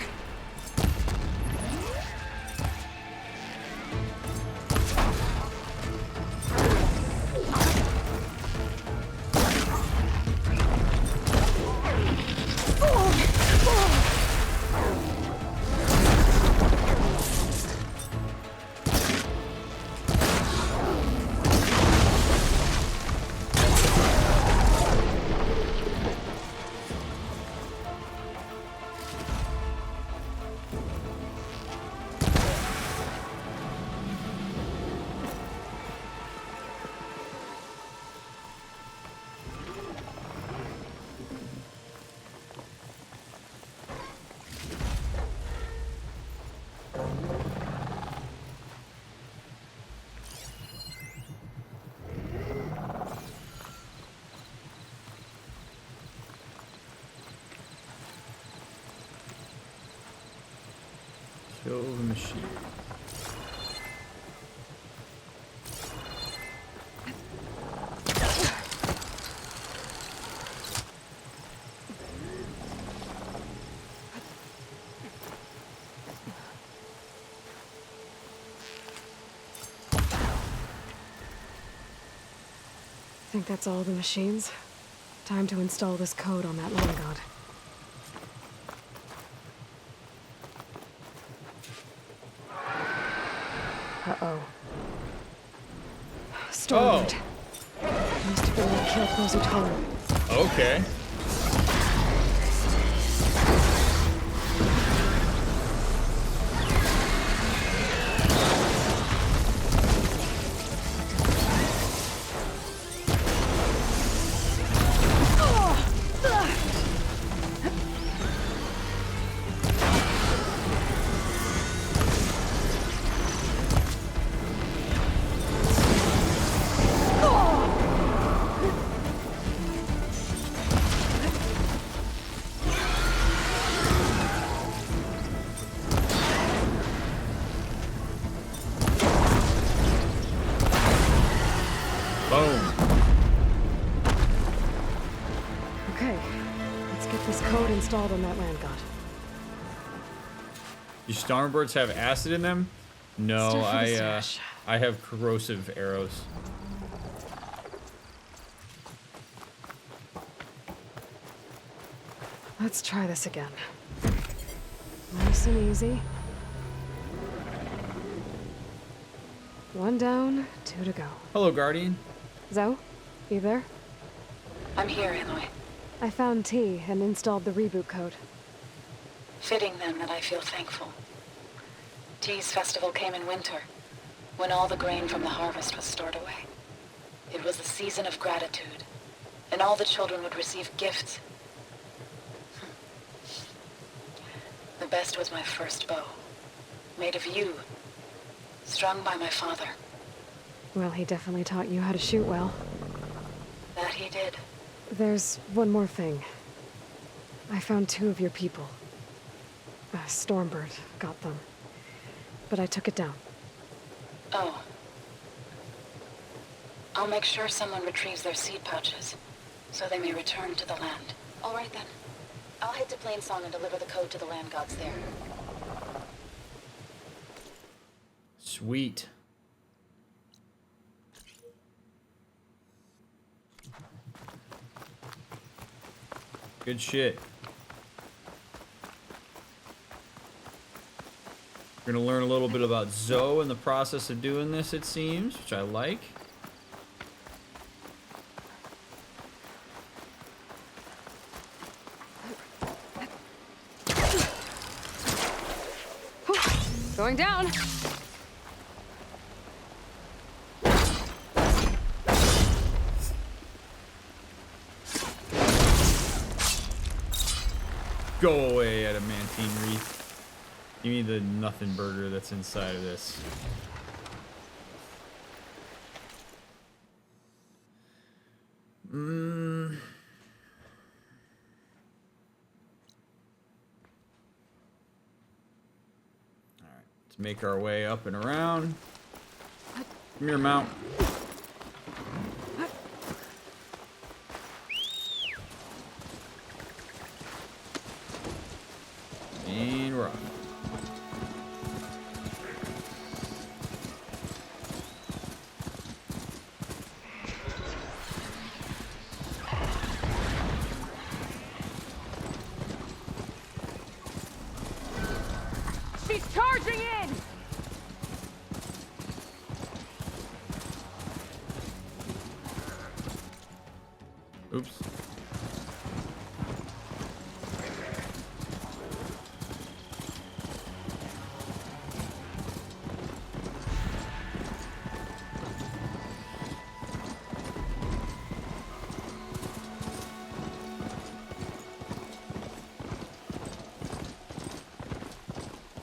Kill the machine. Think that's all the machines? Time to install this code on that land god. Uh-oh. Stormwind. Must have been what killed those Utaru. Okay. Boom. Okay, let's get this code installed on that land god. Your Stormbirds have acid in them? No, Stuff for the stash. I have corrosive arrows. Let's try this again. Nice and easy. One down, two to go. Hello, Guardian. Zoe, you there? I'm here, Aloy. I found T and installed the reboot code. Fitting then that I feel thankful. T's festival came in winter. when all the grain from the harvest was stored away. It was the season of gratitude, and all the children would receive gifts. The best was my first bow, made of yew, strung by my father. Well, he definitely taught you how to shoot well. That he did. There's one more thing. I found 2 of your people. Stormbird got them. But I took it down. Oh. I'll make sure someone retrieves their seed pouches, so they may return to the land. All right then. I'll head to Plainsong and deliver the code to the land gods there. Sweet. Good shit. We're gonna learn a little bit about Zoe in the process of doing this, it seems, which I like. Going down! Go away, adamantine wreath. Give me the nothing burger that's inside of this. Alright, let's make our way up and around. Come here, mount. And we're off. She's charging in! Oops.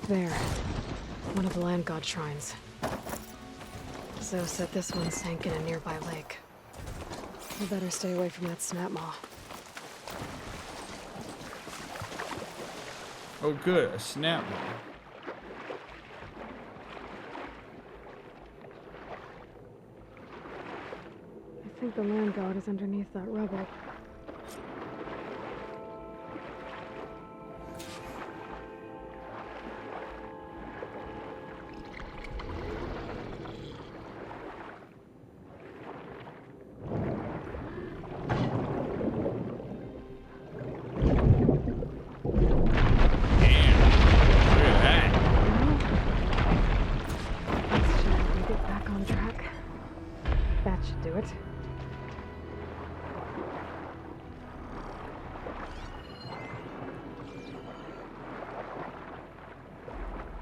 There. One of the land god shrines. Zoe said this one sank in a nearby lake. We better stay away from that snap maw. Oh good, a snap. I think the land god is underneath that rubble.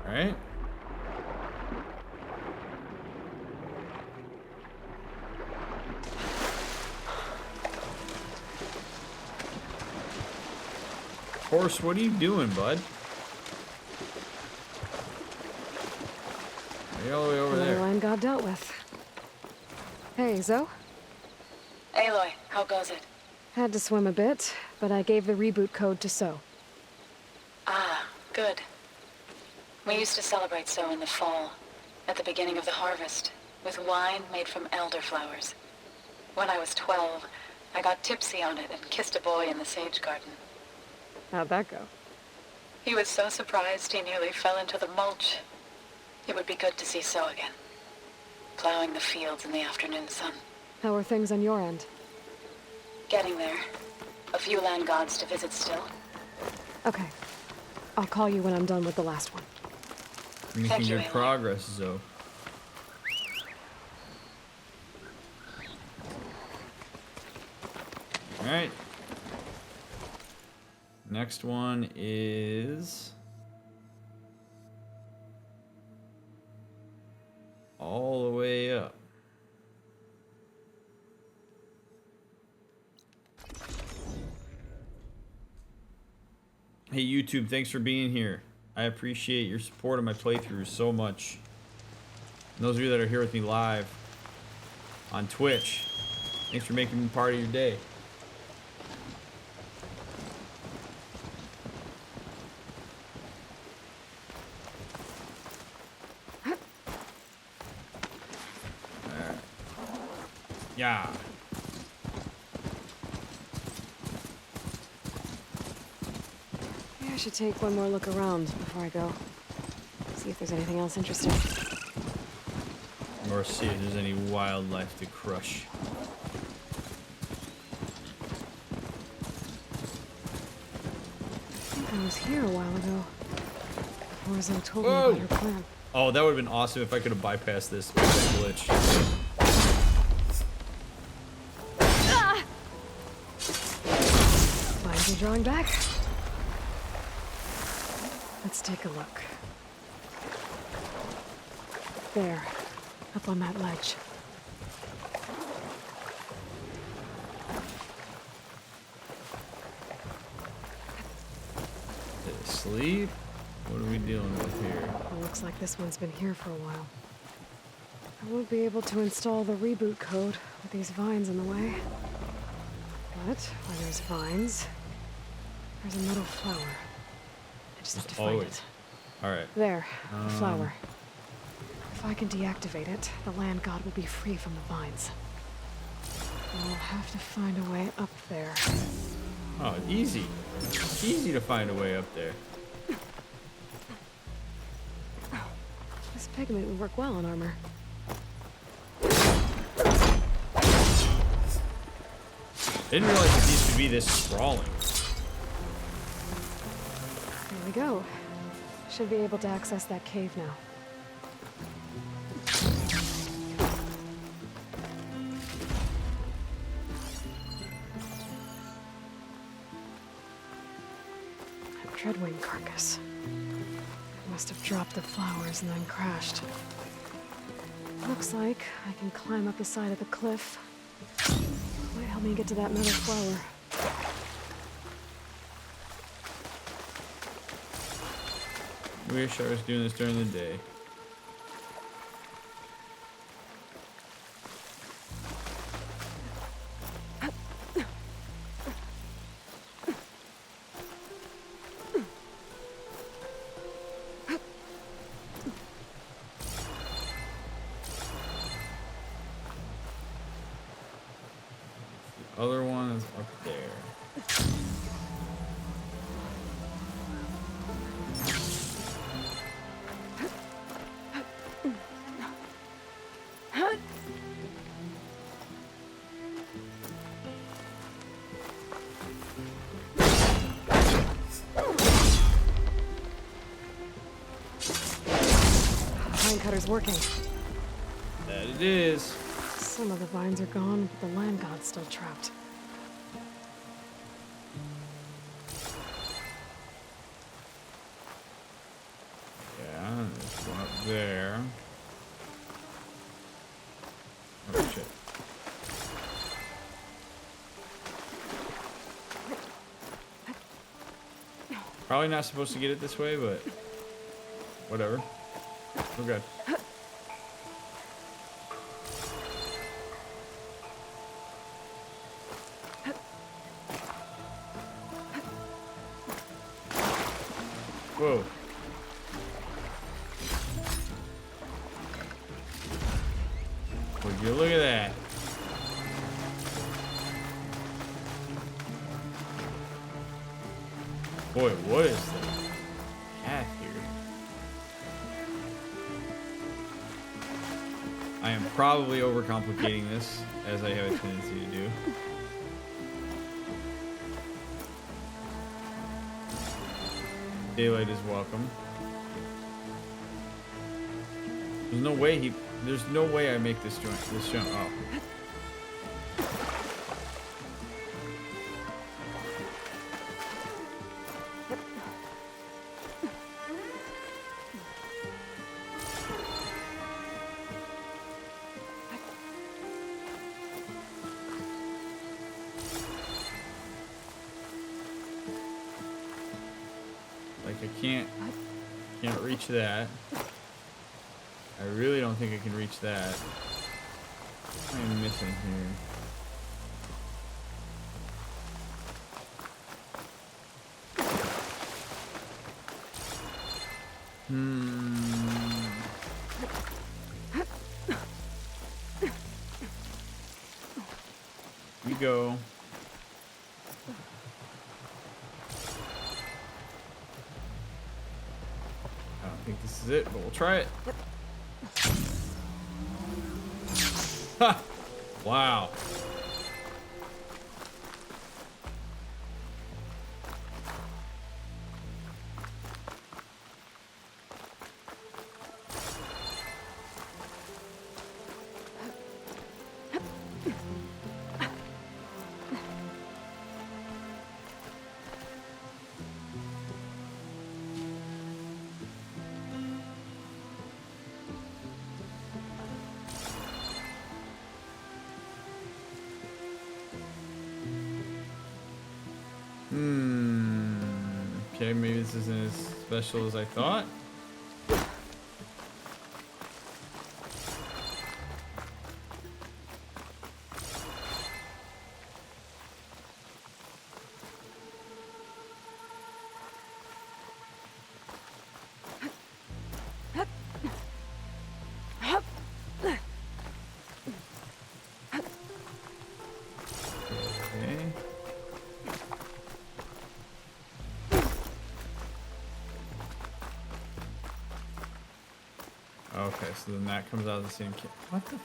Alright. Horse, what are you doing, bud? You're all the way over Another there. land god dealt with. Hey, Zoe? Aloy, how goes it? Had to swim a bit, but I gave the reboot code to So. Ah, good. We used to celebrate so in the fall, at the beginning of the harvest, with wine made from elderflowers. When I was 12, I got tipsy on it and kissed a boy in the sage garden. How'd that go? He was so surprised he nearly fell into the mulch. It would be good to see So again, plowing the fields in the afternoon sun. How are things on your end? Getting there. A few land gods to visit still. Okay. I'll call you when I'm done with the last one. Making Thank you, good Aloy. progress, Zoe. Alright. Next one is all way up. Hey YouTube, thanks for being here. I appreciate your support of my playthroughs so much. And those of you that are here with me live on Twitch, thanks for making me part of your day. Alright. Yeah. Maybe I should take one more look around before I go. See if there's anything else interesting. Or see if there's any wildlife to crush. I think I was here a while ago. Orzo told me about her plan. Oh, that would have been awesome if I could have bypassed this glitch. Mind you drawing back? Let's take a look. There, up on that ledge. Sleep? What are we dealing with here? It looks like this one's been here for a while. I won't be able to install the reboot code with these vines in the way. But where there's vines, there's a metal flower. I just have to find it. Alright. There, the flower. If I can deactivate it, the land god will be free from the vines. I'll have to find a way up there. Oh, easy. Easy to find a way up there. This pigment would work well on armor. Didn't realize that these could be this sprawling. There we go. Should be able to access that cave now. A dreadwing carcass. Must have dropped the flowers and then crashed. Looks like I can climb up the side of the cliff. Might help me get to that metal flower. Wish I was doing this during the day. The other one is up there. Vine cutter's working. That it is. Some of the vines are gone, but the land god's still trapped. Yeah, there's one up there. Oh shit. Probably not supposed to get it this way, but whatever. We're good. Whoa. Would you look at that? Boy, what is the path here? I am probably overcomplicating this, as I have a tendency to do. Daylight is welcome. There's no way I make this jump. Oh. Like I can't reach that. I really don't think I can reach that. What am I missing here? We go. I don't think this is it, but we'll try it. Ha! Wow. Okay, maybe this isn't as special as I thought. Okay, so then that comes out of the same kit. What the?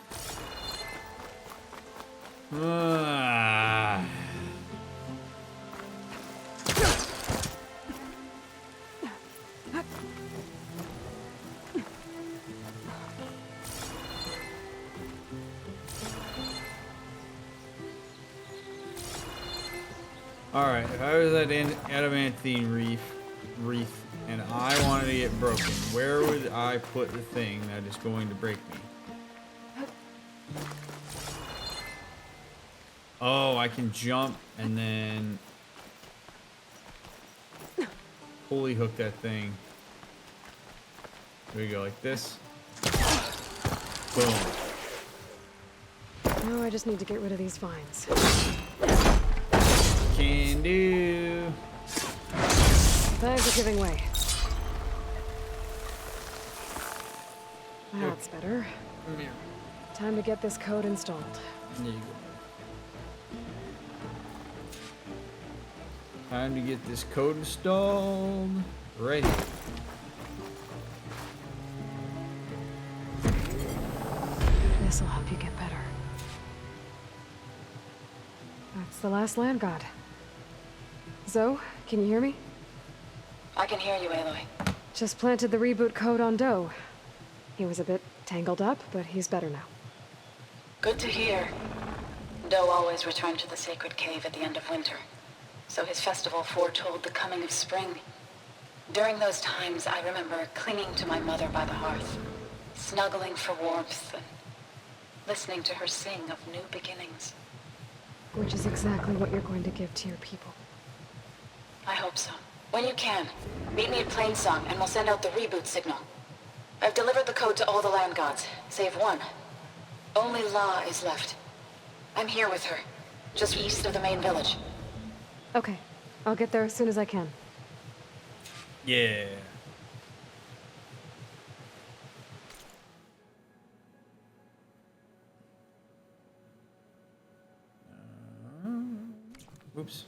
Alright, if I was at adamantine wreath and I wanted to get broken, where would I put the thing that is going to break me? Oh, I can jump and then pulley hook that thing. There we go, like this. Boom. No, I just need to get rid of these vines. Can do. Thanks for giving way. That's better. Time to get this code installed. There you go. Time to get this code installed. Ready. This'll help you get better. That's the last land god. Zoe, can you hear me? I can hear you, Aloy. Just planted the reboot code on Doe. He was a bit tangled up, but he's better now. Good to hear. Doe always returned to the sacred cave at the end of winter, so his festival foretold the coming of spring. During those times, I remember clinging to my mother by the hearth, snuggling for warmth, and listening to her sing of new beginnings. Which is exactly what you're going to give to your people. I hope so. When you can, meet me at Plainsong and we'll send out the reboot signal. I've delivered the code to all the land gods, save one. Only La is left. I'm here with her, just east of the main village. Okay, I'll get there as soon as I can. Yeah. Oops.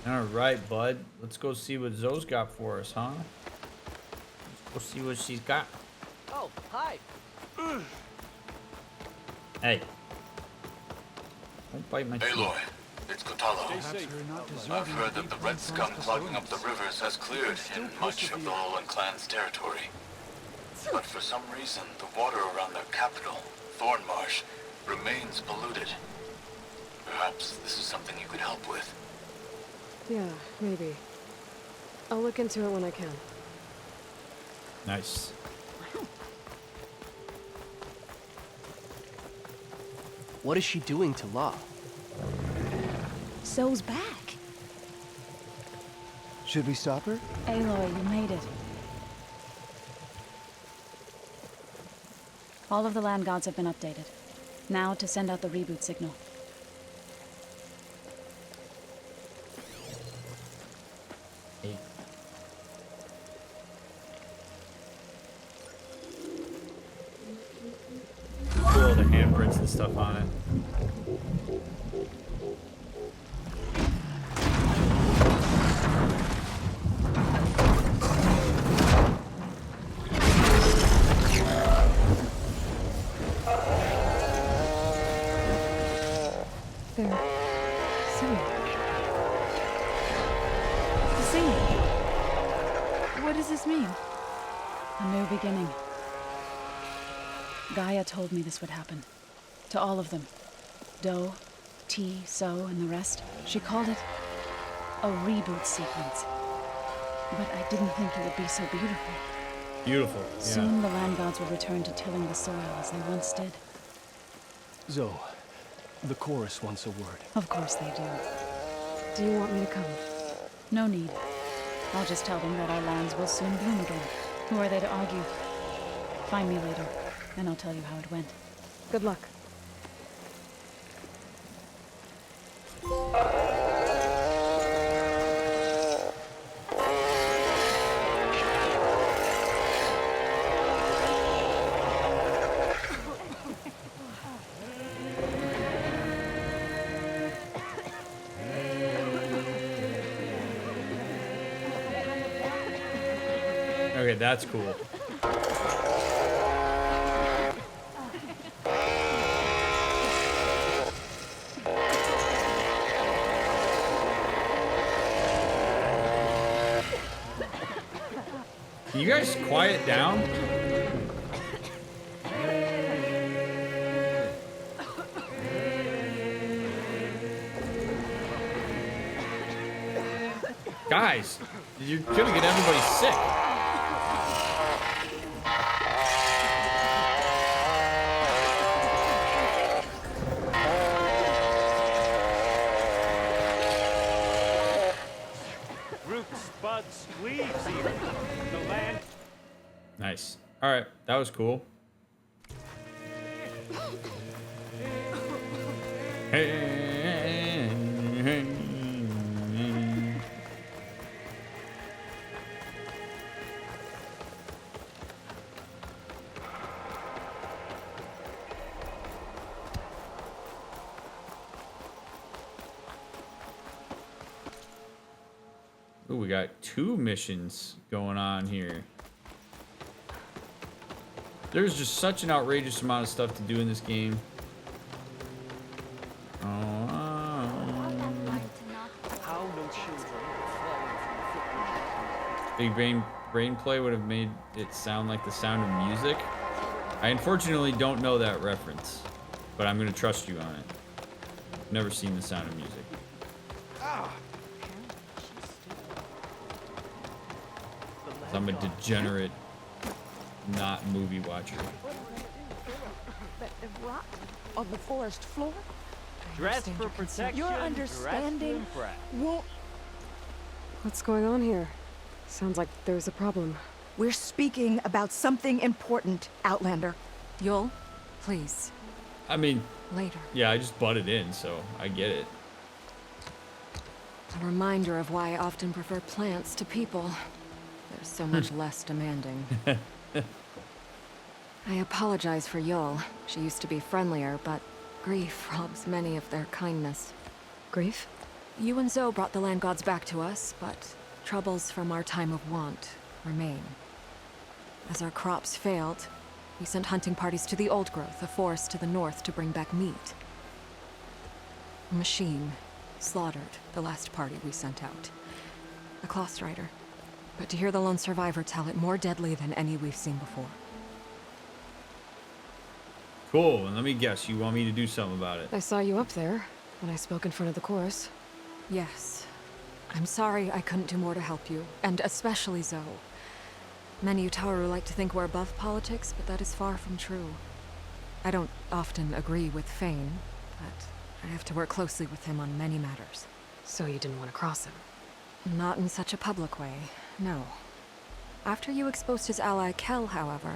All right, bud. Let's go see what Zoe's got for us, huh? Let's go see what she's got. Oh, hi. Hey. Don't bite my teeth. Aloy, it's Kotalo. I've heard that the red scum clogging up the rivers has cleared in much of the Alolan clan's territory. But for some reason, the water around their capital, Thornmarsh, remains polluted. Perhaps this is something you could help with. Yeah, maybe. I'll look into it when I can. Nice. What is she doing to La? Zoe's back. Should we stop her? Aloy, you made it. All of the land gods have been updated. Now to send out the reboot signal. Hey. Cool, the handprints and stuff on it. There. Singing. Singing. What does this mean? A new beginning. Gaia told me this would happen. To all of them. Do, T, So, and the rest. She called it a reboot sequence. But I didn't think it would be so beautiful. Beautiful. Yeah. Soon the land gods will return to tilling the soil as they once did. Zoe, the chorus wants a word. Of course they do. Do you want me to come? No need. I'll just tell them that our lands will soon bloom again. Who are they to argue? Find me later, and I'll tell you how it went. Good luck. Okay, that's cool. Can you guys quiet down? Guys, you're gonna get everybody sick. Roots, buds, leaves even. The land. Nice. All right, that was cool. Ooh, we got 2 missions going on here. There's just such an outrageous amount of stuff to do in this game. How no children falling Big brain play would have made it sound like the sound of music. I unfortunately don't know that reference, but I'm gonna trust you on it. Never seen the sound of music. I'm a degenerate, not movie watcher. Rot on the forest floor? Dress for protection. Your understanding won't. What's going on here? Sounds like there's a problem. We're speaking about something important, Outlander. Yul, please. I mean, Later. yeah, I just butted in, so I get it. A reminder of why I often prefer plants to people. They're so much less demanding. I apologize for Yul. She used to be friendlier, but grief robs many of their kindness. Grief? You and Zoe brought the land gods back to us, but troubles from our time of want remain. As our crops failed, we sent hunting parties to the Old Growth, a forest to the north, to bring back meat. A machine slaughtered the last party we sent out. A cloth strider. But to hear the lone survivor tell it, more deadly than any we've seen before. Cool, and let me guess, you want me to do something about it? I saw you up there. when I spoke in front of the chorus. Yes. I'm sorry I couldn't do more to help you, and especially Zoe. Many Utaru like to think we're above politics, but that is far from true. I don't often agree with Fane, but I have to work closely with him on many matters. So you didn't want to cross him? Not in such a public way, no. After you exposed his ally Kel, however,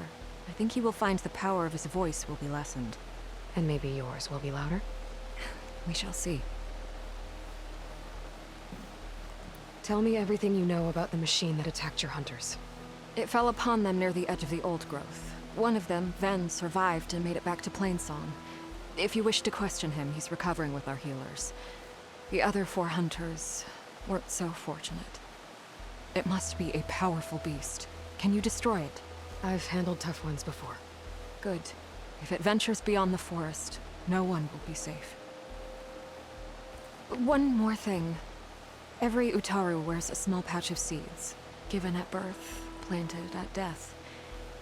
I think he will find the power of his voice will be lessened. And maybe yours will be louder? We shall see. Tell me everything you know about the machine that attacked your hunters. It fell upon them near the edge of the old growth. One of them, Ven, survived and made it back to Plainsong. If you wish to question him, he's recovering with our healers. The other 4 hunters weren't so fortunate. It must be a powerful beast. Can you destroy it? I've handled tough ones before. Good. If it ventures beyond the forest, no one will be safe. One more thing. Every Utaru wears a small pouch of seeds, given at birth, planted at death.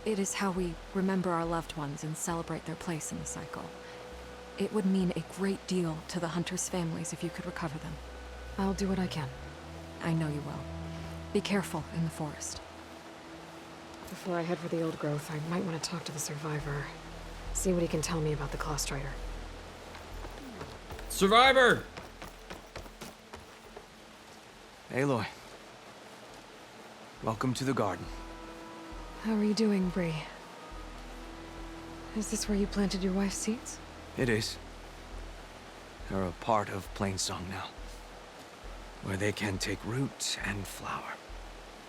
It is how we remember our loved ones and celebrate their place in the cycle. It would mean a great deal to the hunters' families if you could recover them. I'll do what I can. I know you will. Be careful in the forest. Before I head for the old growth, I might want to talk to the survivor. See what he can tell me about the Claw Strider. Survivor! Aloy. Welcome to the garden. How are you doing, Bree? Is this where you planted your wife's seeds? It is. They're a part of Plainsong now, where they can take root and flower.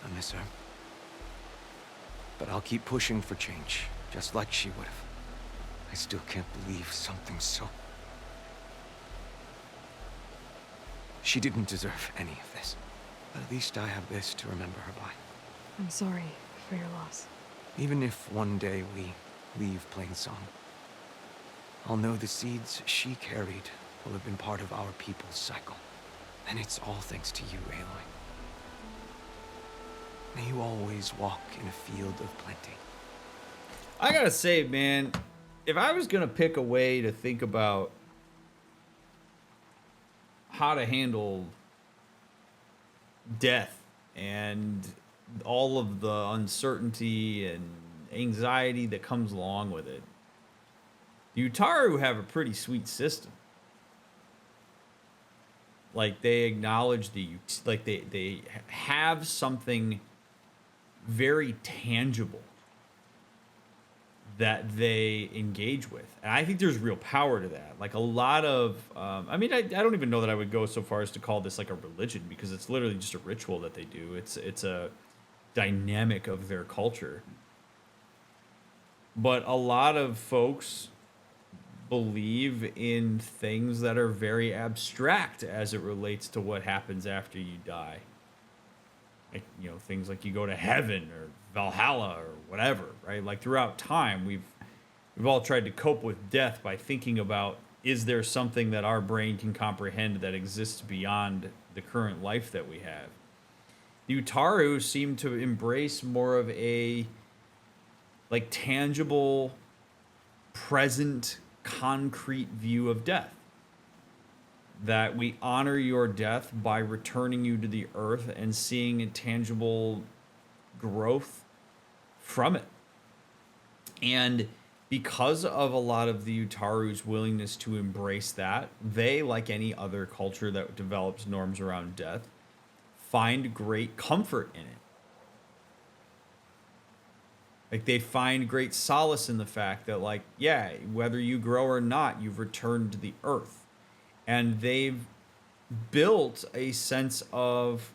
I miss her. But I'll keep pushing for change, just like she would have. I still can't believe something so... She didn't deserve any of this. But at least I have this to remember her by. I'm sorry for your loss. Even if one day we leave Plainsong, I'll know the seeds she carried will have been part of our people's cycle. And it's all thanks to you, Aloy. May you always walk in a field of plenty. I gotta say, man, if I was gonna pick a way to think about how to handle death and all of the uncertainty and anxiety that comes along with it, the Utaru have a pretty sweet system. Like, they acknowledge they have something very tangible that they engage with. And I think there's real power to that. Like, a lot of, I mean, I don't even know that I would go so far as to call this like a religion, because it's literally just a ritual that they do. It's a dynamic of their culture. But a lot of folks believe in things that are very abstract as it relates to what happens after you die. Like, you know, things like you go to heaven or Valhalla or whatever, right? Like, throughout time, we've all tried to cope with death by thinking about, is there something that our brain can comprehend that exists beyond the current life that we have? The Utaru seem to embrace more of a, like, tangible, present, concrete view of death. That we honor your death by returning you to the earth and seeing a tangible growth from it. And because of a lot of the Utaru's willingness to embrace that, they, like any other culture that develops norms around death, find great comfort in it. Like, they find great solace in the fact that, like, yeah, whether you grow or not, you've returned to the earth. And they've built a sense of,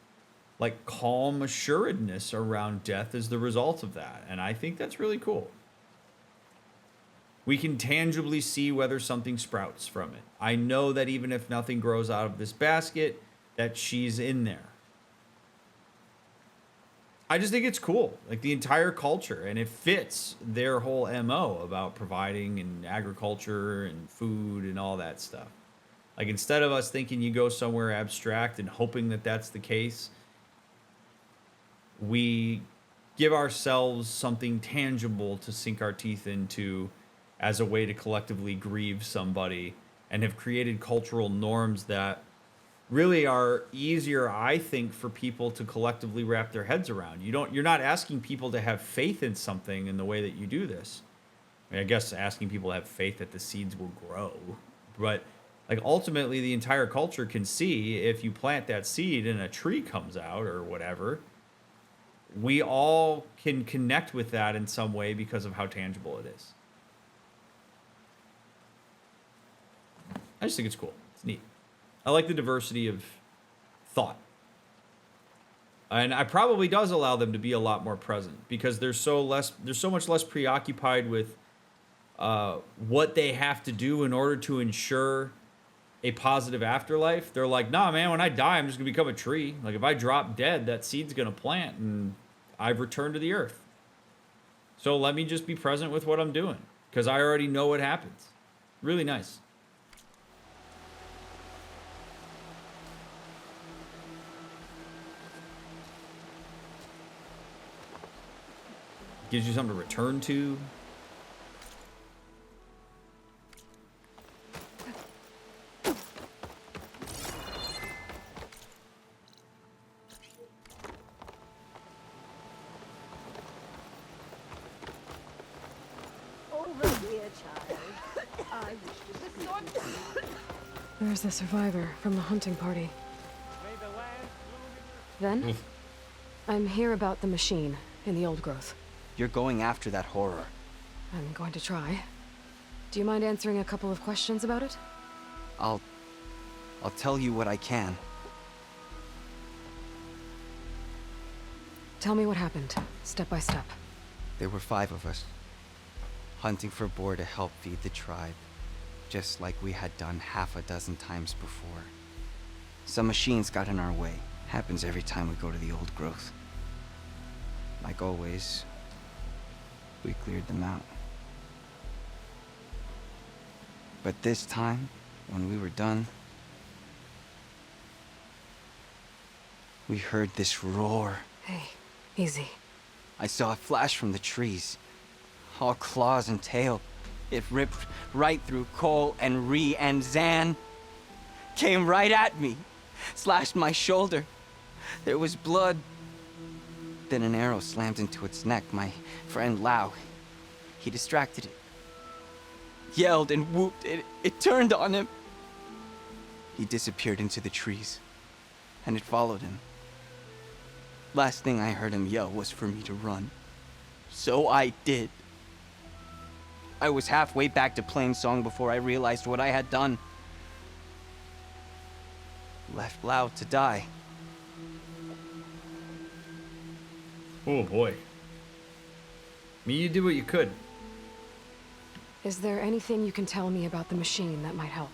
like, calm assuredness around death as the result of that. And I think that's really cool. We can tangibly see whether something sprouts from it. I know that even if nothing grows out of this basket, that she's in there. I just think it's cool, like, the entire culture, and it fits their whole MO about providing and agriculture and food and all that stuff. Like, instead of us thinking you go somewhere abstract and hoping that that's the case, we give ourselves something tangible to sink our teeth into as a way to collectively grieve somebody and have created cultural norms that really are easier, I think, for people to collectively wrap their heads around. You're not asking people to have faith in something in the way that you do this. I mean, I guess asking people to have faith that the seeds will grow, but like ultimately the entire culture can see if you plant that seed and a tree comes out or whatever, we all can connect with that in some way because of how tangible it is. I just think it's cool. It's neat. I like the diversity of thought. And it probably does allow them to be a lot more present because they're so much less preoccupied with what they have to do in order to ensure a positive afterlife. They're like, nah, man, when I die, I'm just gonna become a tree. Like if I drop dead, that seed's gonna plant and I've returned to the earth. So let me just be present with what I'm doing because I already know what happens. Really nice. Gives you something to return to. Over here, child. I wish to There's the survivor from the hunting party. Then? I'm here about the machine in the old growth. You're going after that horror. I'm going to try. Do you mind answering a couple of questions about it? I'll tell you what I can. Tell me what happened, step by step. There were 5 of us, hunting for boar to help feed the tribe, just like we had done half a dozen times before. Some machines got in our way. Happens every time we go to the old growth. Like always, we cleared them out. But this time, when we were done, we heard this roar. Hey, easy. I saw a flash from the trees, all claws and tail. It ripped right through Cole and Ree, and Zan came right at me, slashed my shoulder. There was blood. Then an arrow slammed into its neck. My friend Lau, he distracted it. Yelled and whooped. It turned on him. He disappeared into the trees, and it followed him. Last thing I heard him yell was for me to run. So I did. I was halfway back to Plainsong before I realized what I had done. Left Lau to die. Oh boy. I mean, you did what you could. Is there anything you can tell me about the machine that might help?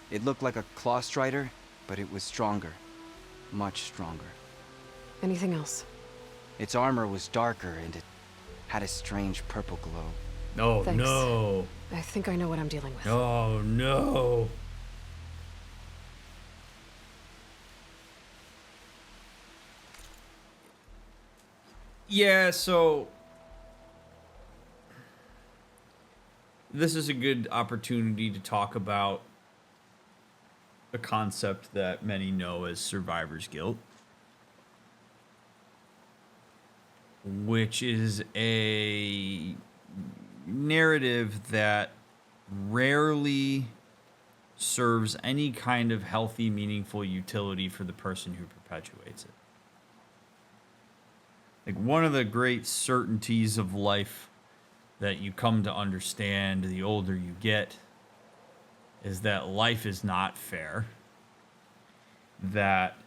It looked like a claw strider, but it was stronger. Much stronger. Anything else? Its armor was darker, and it had a strange purple glow. Oh, Thanks. no. I think I know what I'm dealing with. Oh, no. Yeah, so this is a good opportunity to talk about a concept that many know as survivor's guilt, which is a narrative that rarely serves any kind of healthy, meaningful utility for the person who perpetuates it. Like, one of the great certainties of life that you come to understand the older you get is that life is not fair, that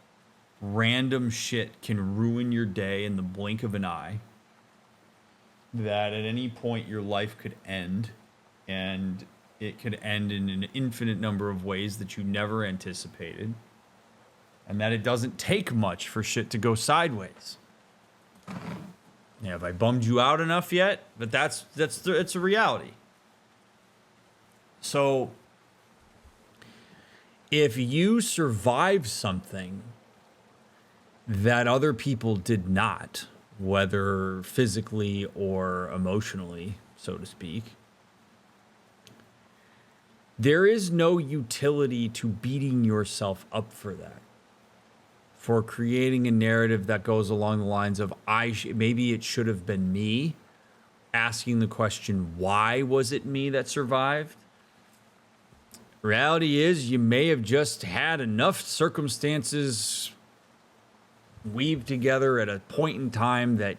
random shit can ruin your day in the blink of an eye, that at any point your life could end, and it could end in an infinite number of ways that you never anticipated, and that it doesn't take much for shit to go sideways. Yeah, have I bummed you out enough yet? But it's a reality. So if you survive something that other people did not, whether physically or emotionally, so to speak, There is no utility to beating yourself up for that. For creating a narrative that goes along the lines of, maybe it should have been me. Asking the question, why was it me that survived? Reality is, you may have just had enough circumstances weave together at a point in time that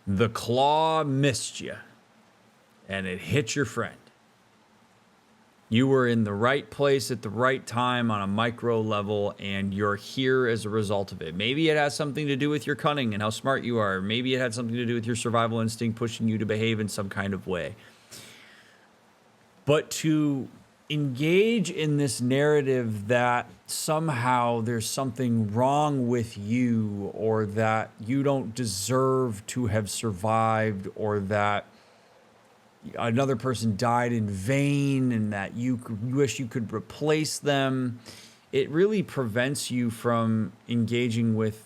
the claw missed you and it hit your friend. You were in the right place at the right time on a micro level, and you're here as a result of it. Maybe it has something to do with your cunning and how smart you are. Maybe it had something to do with your survival instinct pushing you to behave in some kind of way. But to engage in this narrative that somehow there's something wrong with you, or that you don't deserve to have survived, or that another person died in vain and that you wish you could replace them, it really prevents you from engaging with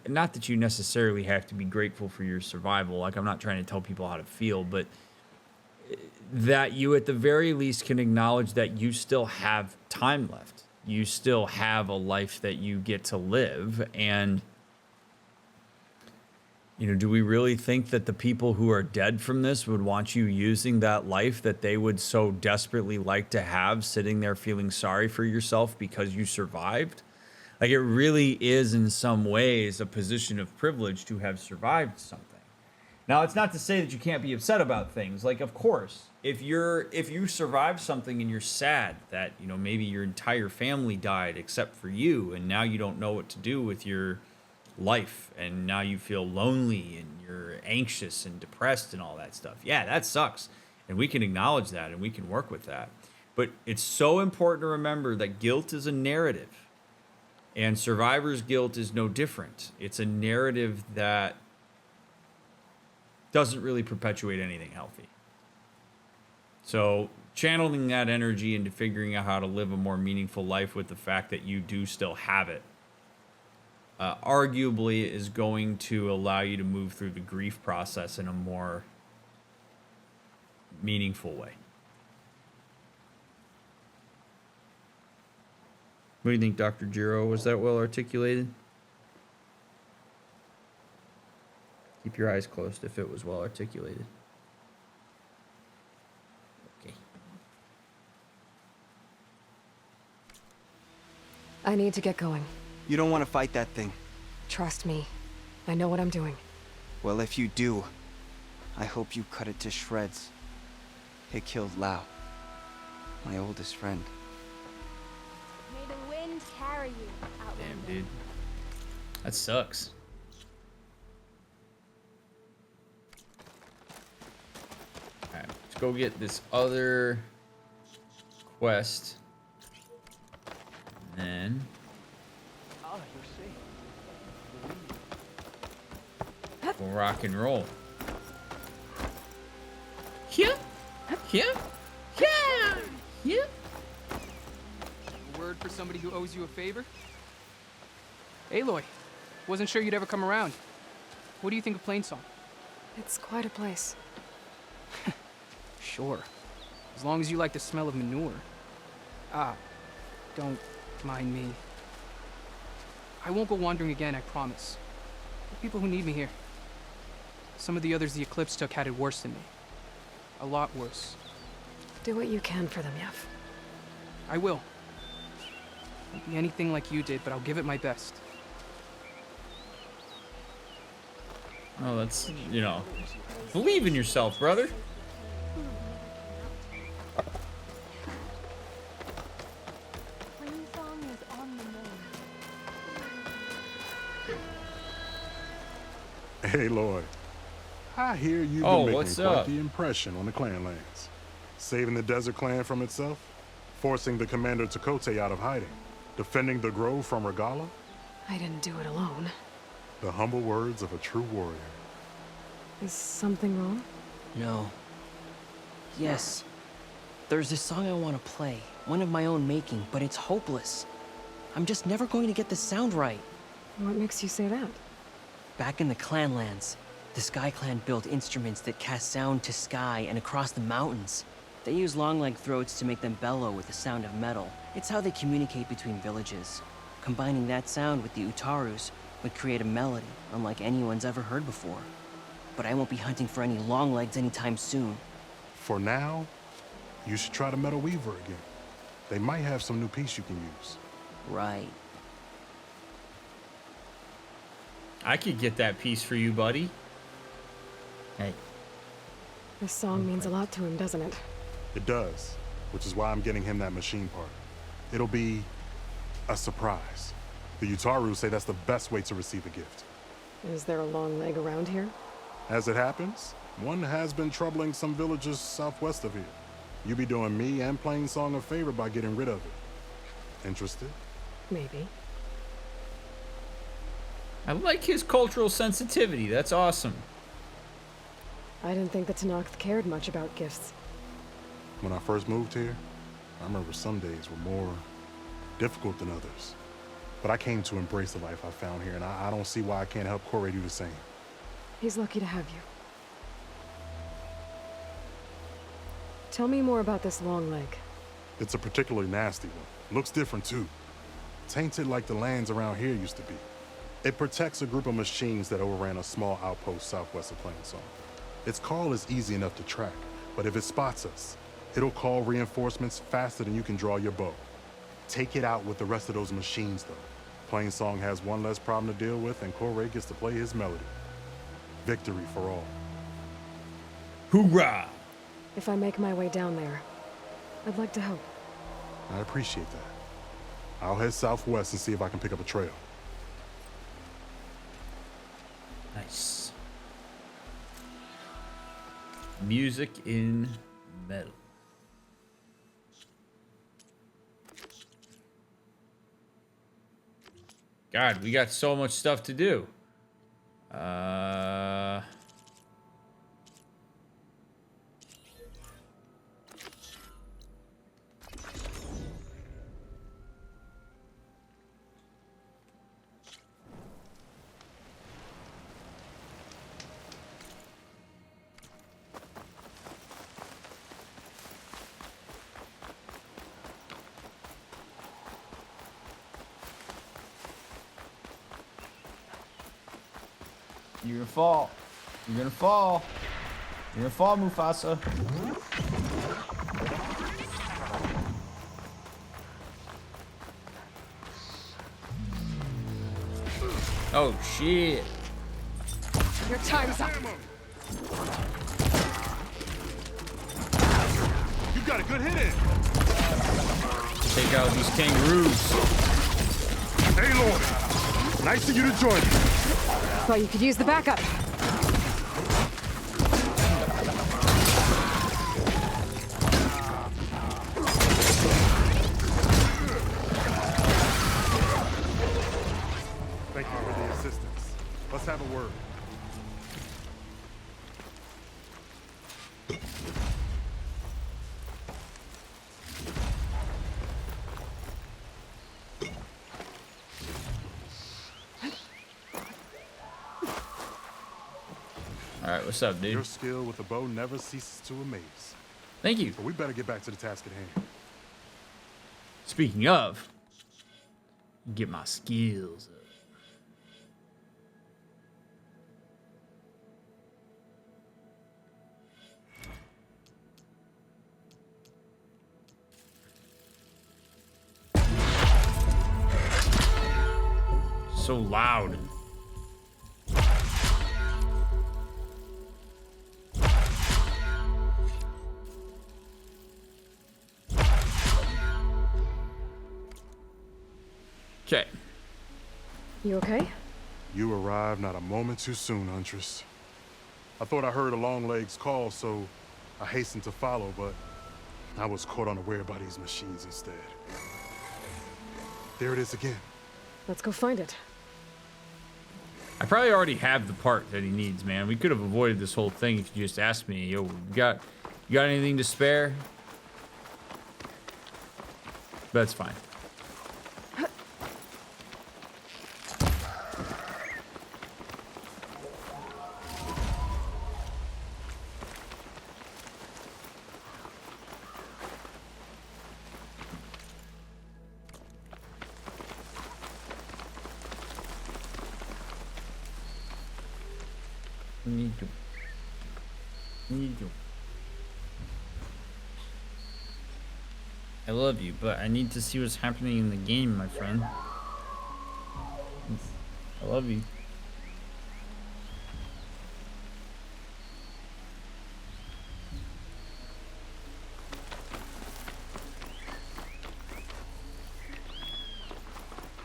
not that you necessarily have to be grateful for your survival. Like, I'm not trying to tell people how to feel, but that you at the very least can acknowledge that you still have time left. You still have a life that you get to live. And, do we really think that the people who are dead from this would want you using that life that they would so desperately like to have, sitting there feeling sorry for yourself because you survived? Like, it really is in some ways a position of privilege to have survived something. Now, it's not to say that you can't be upset about things. Like, of course, if you survive something and you're sad that, maybe your entire family died except for you, and now you don't know what to do with your life, and now you feel lonely and you're anxious and depressed and all that stuff. Yeah, that sucks. And we can acknowledge that and we can work with that. But it's so important to remember that guilt is a narrative, and survivor's guilt is no different. It's a narrative that doesn't really perpetuate anything healthy. So channeling that energy into figuring out how to live a more meaningful life with the fact that you do still have it, arguably is going to allow you to move through the grief process in a more meaningful way. What do you think, Dr. Jiro? Was that well articulated? Keep your eyes closed if it was well articulated. Okay. I need to get going. You don't want to fight that thing. Trust me. I know what I'm doing. Well, if you do, I hope you cut it to shreds. It killed Lao, my oldest friend. May the wind carry you, Outlander. Damn, dude. That sucks. Alright, let's go get this other quest. And then we'll rock and roll. Yeah. A word for somebody who owes you a favor? Aloy, wasn't sure you'd ever come around. What do you think of Plainsong? It's quite a place. Sure. As long as you like the smell of manure. Ah, don't mind me. I won't go wandering again, I promise. The people who need me here. Some of the others the Eclipse took had it worse than me. A lot worse. Do what you can for them, Yev. I will. Won't be anything like you did, but I'll give it my best. Oh, that's, believe in yourself, brother. Plainsong is on the move. Aloy, I hear you've been making quite the impression on the clan lands. Saving the desert clan from itself, forcing the commander Tekote out of hiding, defending the grove from Regala. I didn't do it alone. The humble words of a true warrior. Is something wrong? No. Yes. There's this song I want to play, one of my own making, but it's hopeless. I'm just never going to get the sound right. What makes you say that? Back in the Clanlands, the Sky Clan built instruments that cast sound to sky and across the mountains. They use long-leg throats to make them bellow with the sound of metal. It's how they communicate between villages. Combining that sound with the Utarus would create a melody unlike anyone's ever heard before. But I won't be hunting for any longlegs anytime soon. For now, you should try the Metal Weaver again. They might have some new piece you can use. Right. I could get that piece for you, buddy. Hey. This song means a lot to him, doesn't it? It does, which is why I'm getting him that machine part. It'll be a surprise. The Utaru say that's the best way to receive a gift. Is there a long leg around here? As it happens, one has been troubling some villages southwest of here. You be doing me and Plainsong a favor by getting rid of it. Interested? Maybe. I like his cultural sensitivity. That's awesome. I didn't think the Tenakth cared much about gifts. When I first moved here, I remember some days were more difficult than others. But I came to embrace the life I found here, and I don't see why I can't help Corey do the same. He's lucky to have you. Tell me more about this long leg. It's a particularly nasty one. Looks different, too. Tainted like the lands around here used to be. It protects a group of machines that overran a small outpost southwest of Plainsong. Its call is easy enough to track, but if it spots us, it'll call reinforcements faster than you can draw your bow. Take it out with the rest of those machines, though. Plainsong has one less problem to deal with, and Corey gets to play his melody. Victory for all. Hoorah! If I make my way down there, I'd like to help. I appreciate that. I'll head southwest and see if I can pick up a trail. Nice. Music in metal. God, we got so much stuff to do. You're gonna fall. You're gonna fall. You're gonna fall, Mufasa. Oh, shit. Your time's up. You got a good hit in. Take out these kangaroos. Aloy, nice of you to join me. Thought you could use the backup. Thank you for the assistance. Let's have a word. Alright, what's up, dude? Your skill with the bow never ceases to amaze. Thank you. But we better get back to the task at hand. Speaking of, get my skills up. So loud. Okay. You okay? You arrived not a moment too soon, Huntress. I thought I heard a Longleg's call, so I hastened to follow, but I was caught unaware by these machines instead. There it is again. Let's go find it. I probably already have the part that he needs, man. We could have avoided this whole thing if you just asked me, yo, you got anything to spare? That's fine. I love you, but I need to see what's happening in the game, my friend. I love you.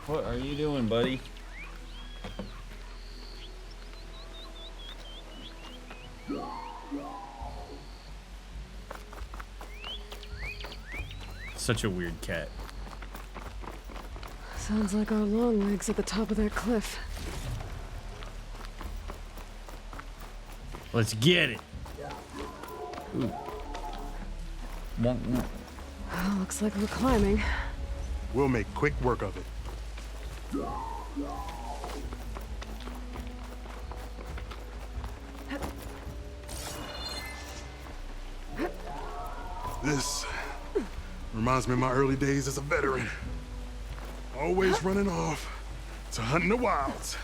What are you doing, buddy? Such a weird cat. Sounds like our long legs at the top of that cliff. Let's get it. Ooh. Well, looks like we're climbing. We'll make quick work of it. This reminds me of my early days as a veteran. Always running off to hunt in the wilds.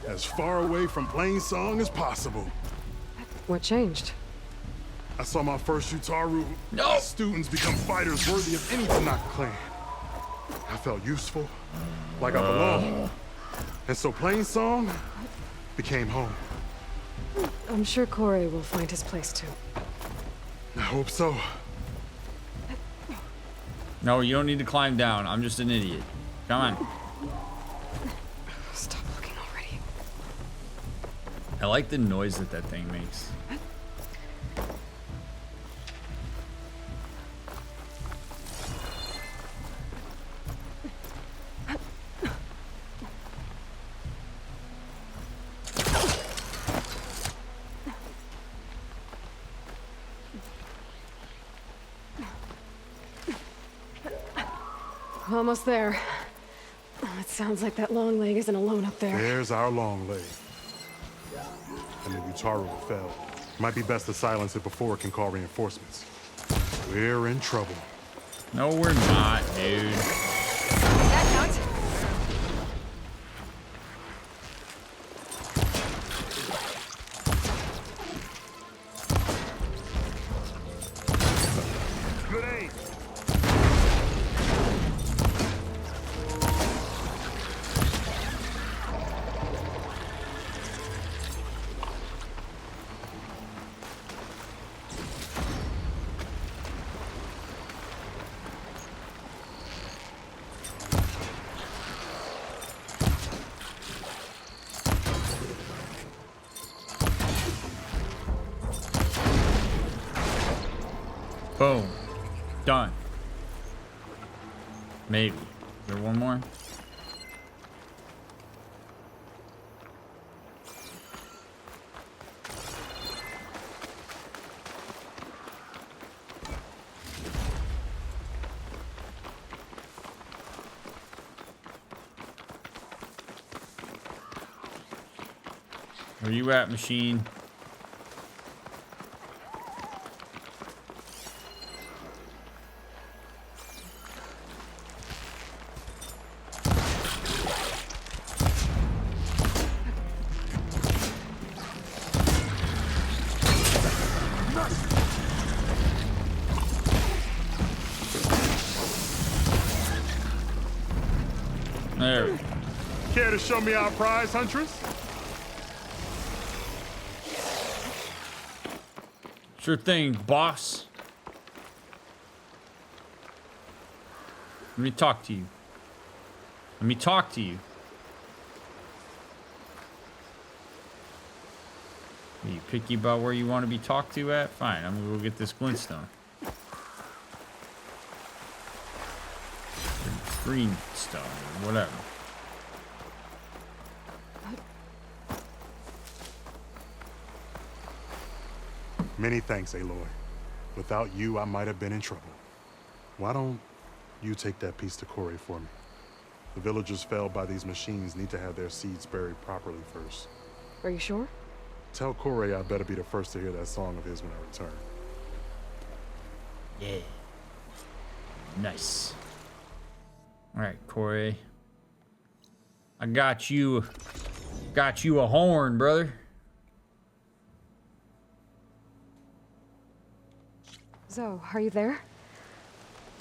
As far away from Plainsong as possible. What changed? I saw my first Utaru students become fighters worthy of any Tanaka clan. I felt useful, like I belonged. And so Plainsong became home. I'm sure Corey will find his place too. I hope so. No, you don't need to climb down. I'm just an idiot. Come on. Stop looking already. I like the noise that that thing makes. Almost there. It sounds like that long leg isn't alone up there. There's our long leg. And the Utaru fell. Might be best to silence it before it can call reinforcements. We're in trouble. No, we're not, dude. That counts. Good aim. Boom. Done. Maybe. Is there one more? Where you at, machine? There we go. Care to show me our prize, Huntress? Sure thing, boss. Let me talk to you. Let me talk to you. Are you picky about where you want to be talked to at? Fine, I'm gonna go get this glintstone. Green stone, or whatever. Many thanks, Aloy. Without you, I might have been in trouble. Why don't you take that piece to Corey for me? The villagers felled by these machines need to have their seeds buried properly first. Are you sure? Tell Corey I better be the first to hear that song of his when I return. Yeah. Nice. All right, Corey. I got you a horn, brother. So, are you there?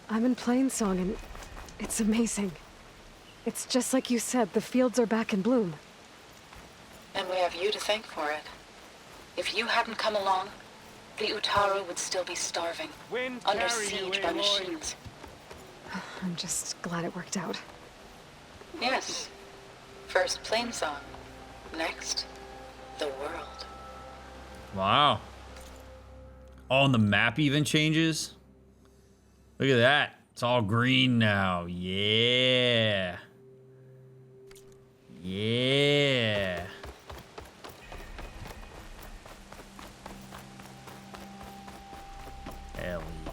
I'm in Plainsong and it's amazing. It's just like you said, the fields are back in bloom. And we have you to thank for it. If you hadn't come along, the Utaru would still be starving, under siege by machines. I'm just glad it worked out. Yes. First Plainsong. Next, the world. Wow. Oh, and the map even changes? Look at that. It's all green now. Yeah. Yeah. Hell yeah.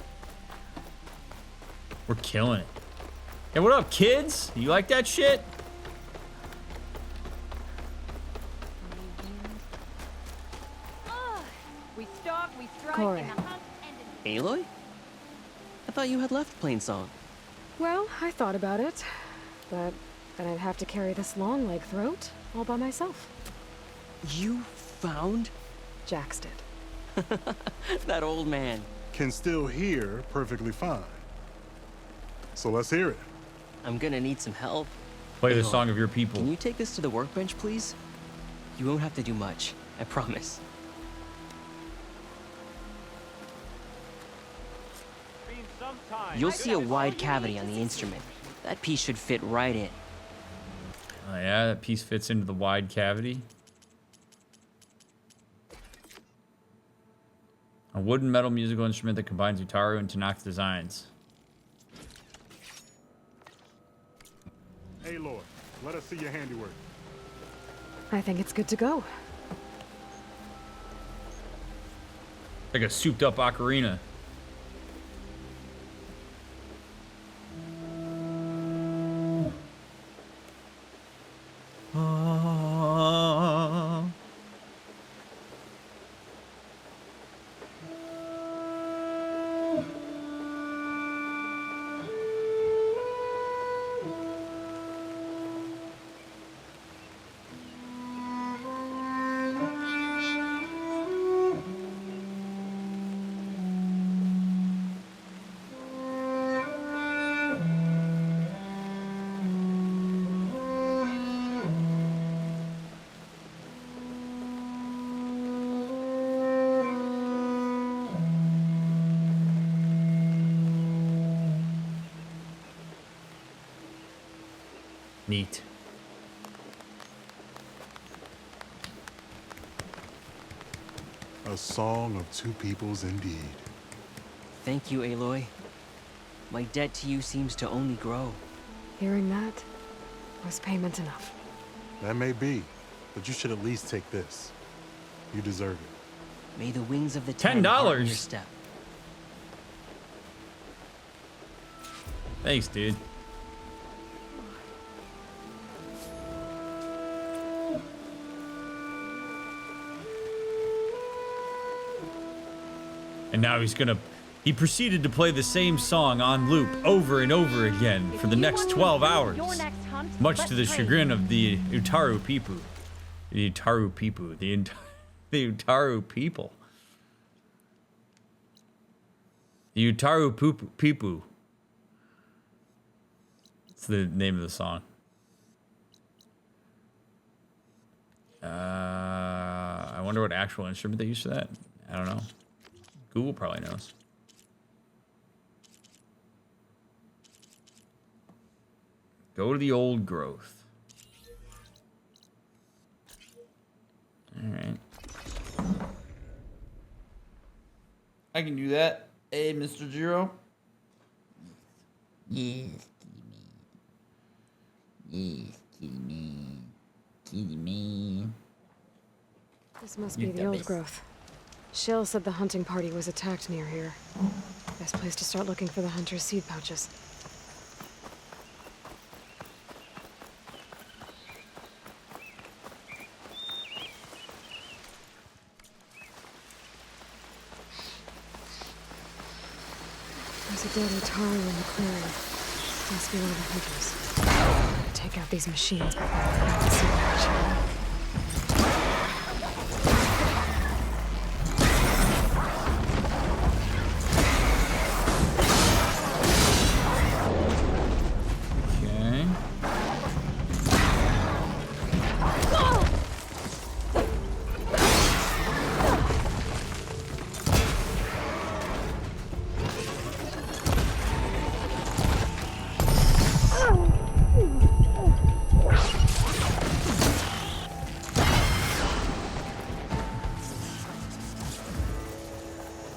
We're killing it. Hey, what up, kids? You like that shit? We stalk, we strike, Corey. and the hunt ended. Aloy? I thought you had left Plainsong. Well, I thought about it, but then I'd have to carry this long leg throat all by myself. You found? Jax did. That old man. Can still hear perfectly fine. So let's hear it. I'm gonna need some help. Play the Aloy, song of your people. Can you take this to the workbench, please? You won't have to do much, I promise. You'll see a wide cavity on the instrument. That piece should fit right in. Oh yeah, that piece fits into the wide cavity. A wooden metal musical instrument that combines Utaru and Tanakh designs. Aloy, let us see your handiwork. I think it's good to go. Like a souped up ocarina. Neat. A song of two peoples indeed. Thank you, Aloy. My debt to you seems to only grow. Hearing that was payment enough. That may be, but you should at least take this. You deserve it. May the wings of the $10. hearten your step. Thanks, dude. And now he proceeded to play the same song on loop over and over again for the next 12 hours. Much to the chagrin of the Utaru people. The Utaru people. The Utaru people. The Utaru people. It's the name of the song. I wonder what actual instrument they use for that. I don't know. Google probably knows. Go to the old growth. All right. I can do that. Hey, Mr. Zero. Yes, kitty me. Kitty me. This must be the old growth. Shill said the hunting party was attacked near here. Best place to start looking for the hunter's seed pouches. There's a dead Utaru in the clearing. Must be one of the hunters. Take out these machines before I grab the seed pouch.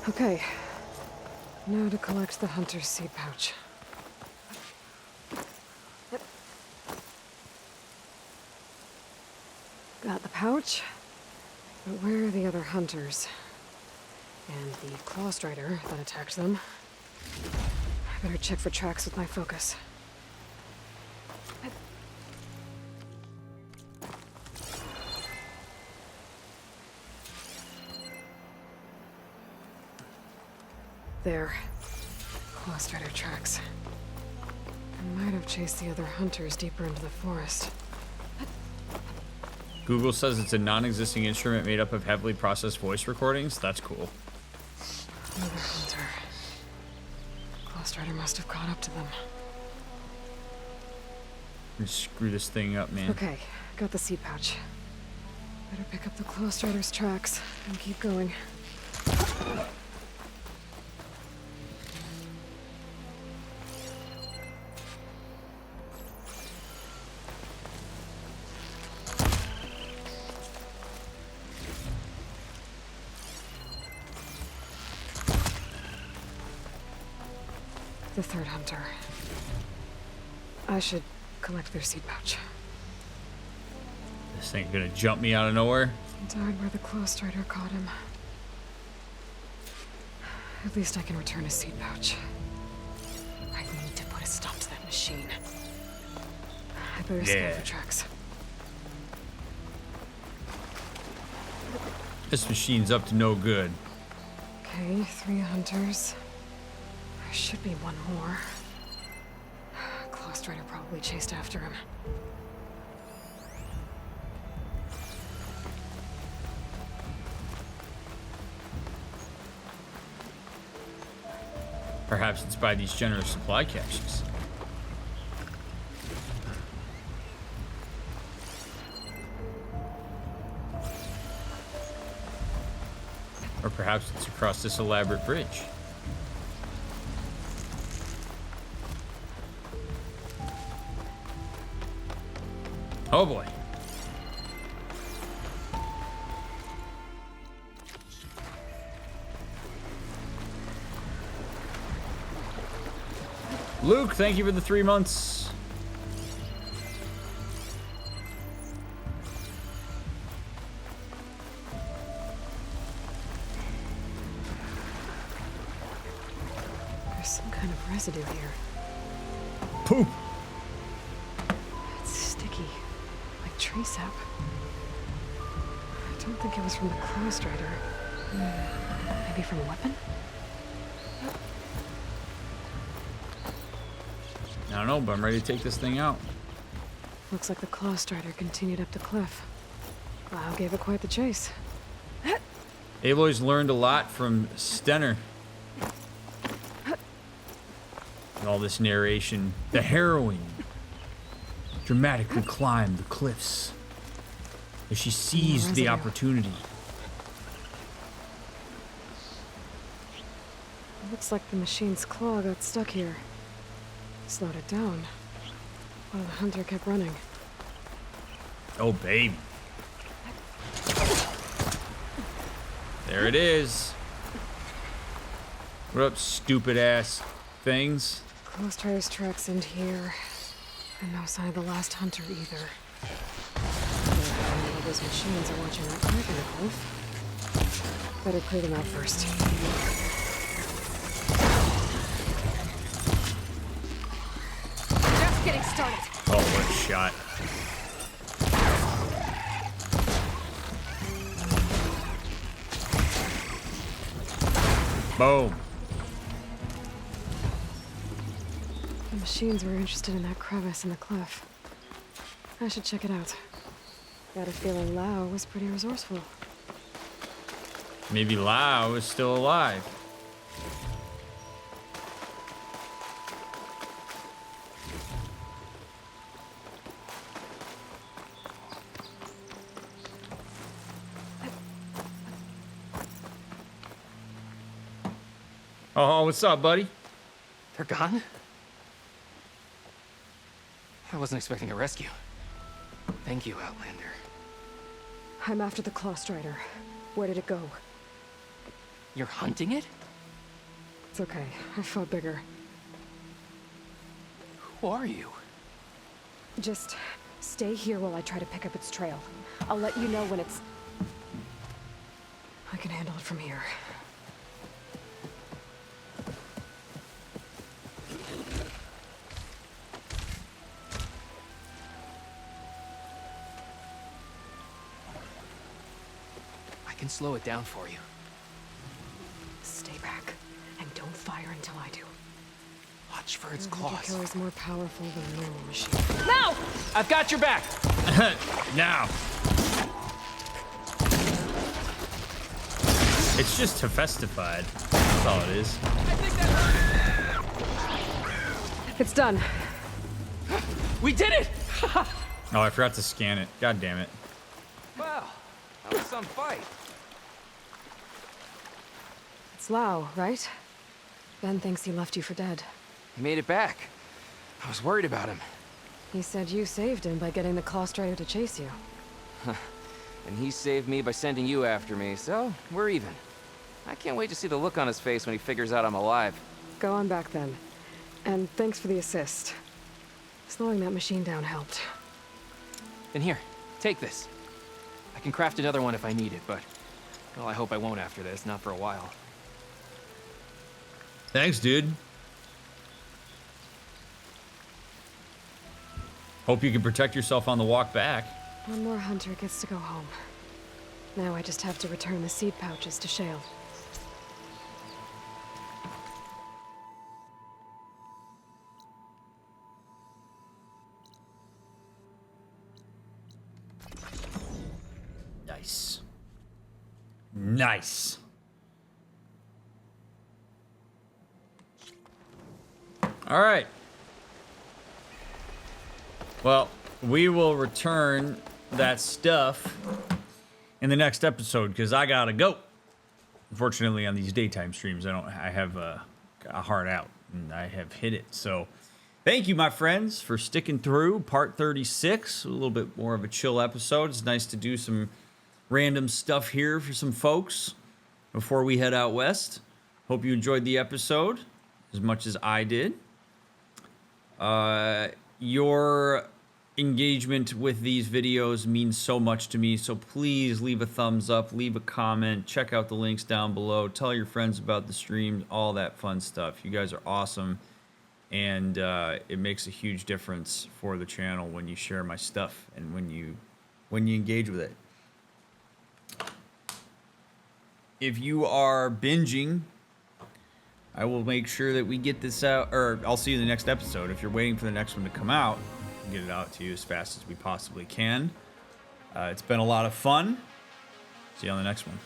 Okay. Now to collect the hunter's seed pouch. Got the pouch, but where are the other hunters? And the claw strider that attacked them? I better check for tracks with my focus. There. Claw strider tracks. I might have chased the other hunters deeper into the forest. Google says it's a non-existing instrument made up of heavily processed voice recordings. That's cool. Another hunter. Claw strider must have caught up to them. Just screw this thing up, man. Okay, got the seed pouch. Better pick up the claw strider's tracks and keep going. The third hunter. I should collect their seed pouch. This thing gonna jump me out of nowhere? Died where the claw strider caught him. At least I can return his seed pouch. I need to put a stop to that machine. I better scan for tracks. This machine's up to no good. Okay, 3 hunters. There should be one more. Claw strider probably chased after him. Perhaps it's by these generous supply caches. Or perhaps it's across this elaborate bridge. Oh boy. Luke, thank you for the 3 months. There's some kind of residue here. Poop. It's sticky, like tree sap. I don't think it was from the claw strider. Maybe from a weapon? I don't know, but I'm ready to take this thing out. Looks like the claw strider continued up the cliff. Wow, gave it quite the chase. Aloy's learned a lot from Stenner. And all this narration. The heroine dramatically climbed the cliffs as she seized the opportunity. Looks like the machine's claw got stuck here. Slowed it down while the hunter kept running. Oh, baby. There it is. What up, stupid ass things? Claw strider's tracks end here. And no sign of the last hunter either. All those machines are watching that crack in the cliff. Better clear them out first. Getting started. Oh, what a shot. Boom. The machines were interested in that crevice in the cliff. I should check it out. Got a feeling Lao was pretty resourceful. Maybe Lao is still alive. Oh, what's up, buddy? They're gone? I wasn't expecting a rescue. Thank you, Outlander. I'm after the claw strider. Where did it go? You're hunting it? It's okay. I fought bigger. Who are you? Just stay here while I try to pick up its trail. I'll let you know when it's... I can handle it from here. I can slow it down for you. Stay back, and don't fire until I do. Watch for its The claws. killer is more powerful than a normal machine. No! I've got your back! Now. It's just Hephaestified. That's all it is. It's done. We did it! Oh, I forgot to scan it. God damn it. Wow, that was some fight. It's Lau, right? Ben thinks he left you for dead. He made it back. I was worried about him. He said you saved him by getting the Clawstrider to chase you. And he saved me by sending you after me, so we're even. I can't wait to see the look on his face when he figures out I'm alive. Go on back then. And thanks for the assist. Slowing that machine down helped. Then here, take this. I can craft another one if I need it, but... well, I hope I won't after this, not for a while. Thanks, dude. Hope you can protect yourself on the walk back. One more hunter gets to go home. Now I just have to return the seed pouches to Shale. Nice. Nice. All right. Well, we will return that stuff in the next episode because I gotta go. Unfortunately, on these daytime streams, I have a heart out and I have hit it. So, thank you, my friends, for sticking through part 36. A little bit more of a chill episode. It's nice to do some random stuff here for some folks before we head out west. Hope you enjoyed the episode as much as I did. Your engagement with these videos means so much to me, so please leave a thumbs up, leave a comment, check out the links down below, tell your friends about the stream, all that fun stuff. You guys are awesome, and it makes a huge difference for the channel when you share my stuff and when you engage with it. If you are binging, I will make sure that we get this out, or I'll see you in the next episode. If you're waiting for the next one to come out, we'll get it out to you as fast as we possibly can. It's been a lot of fun. See you on the next one.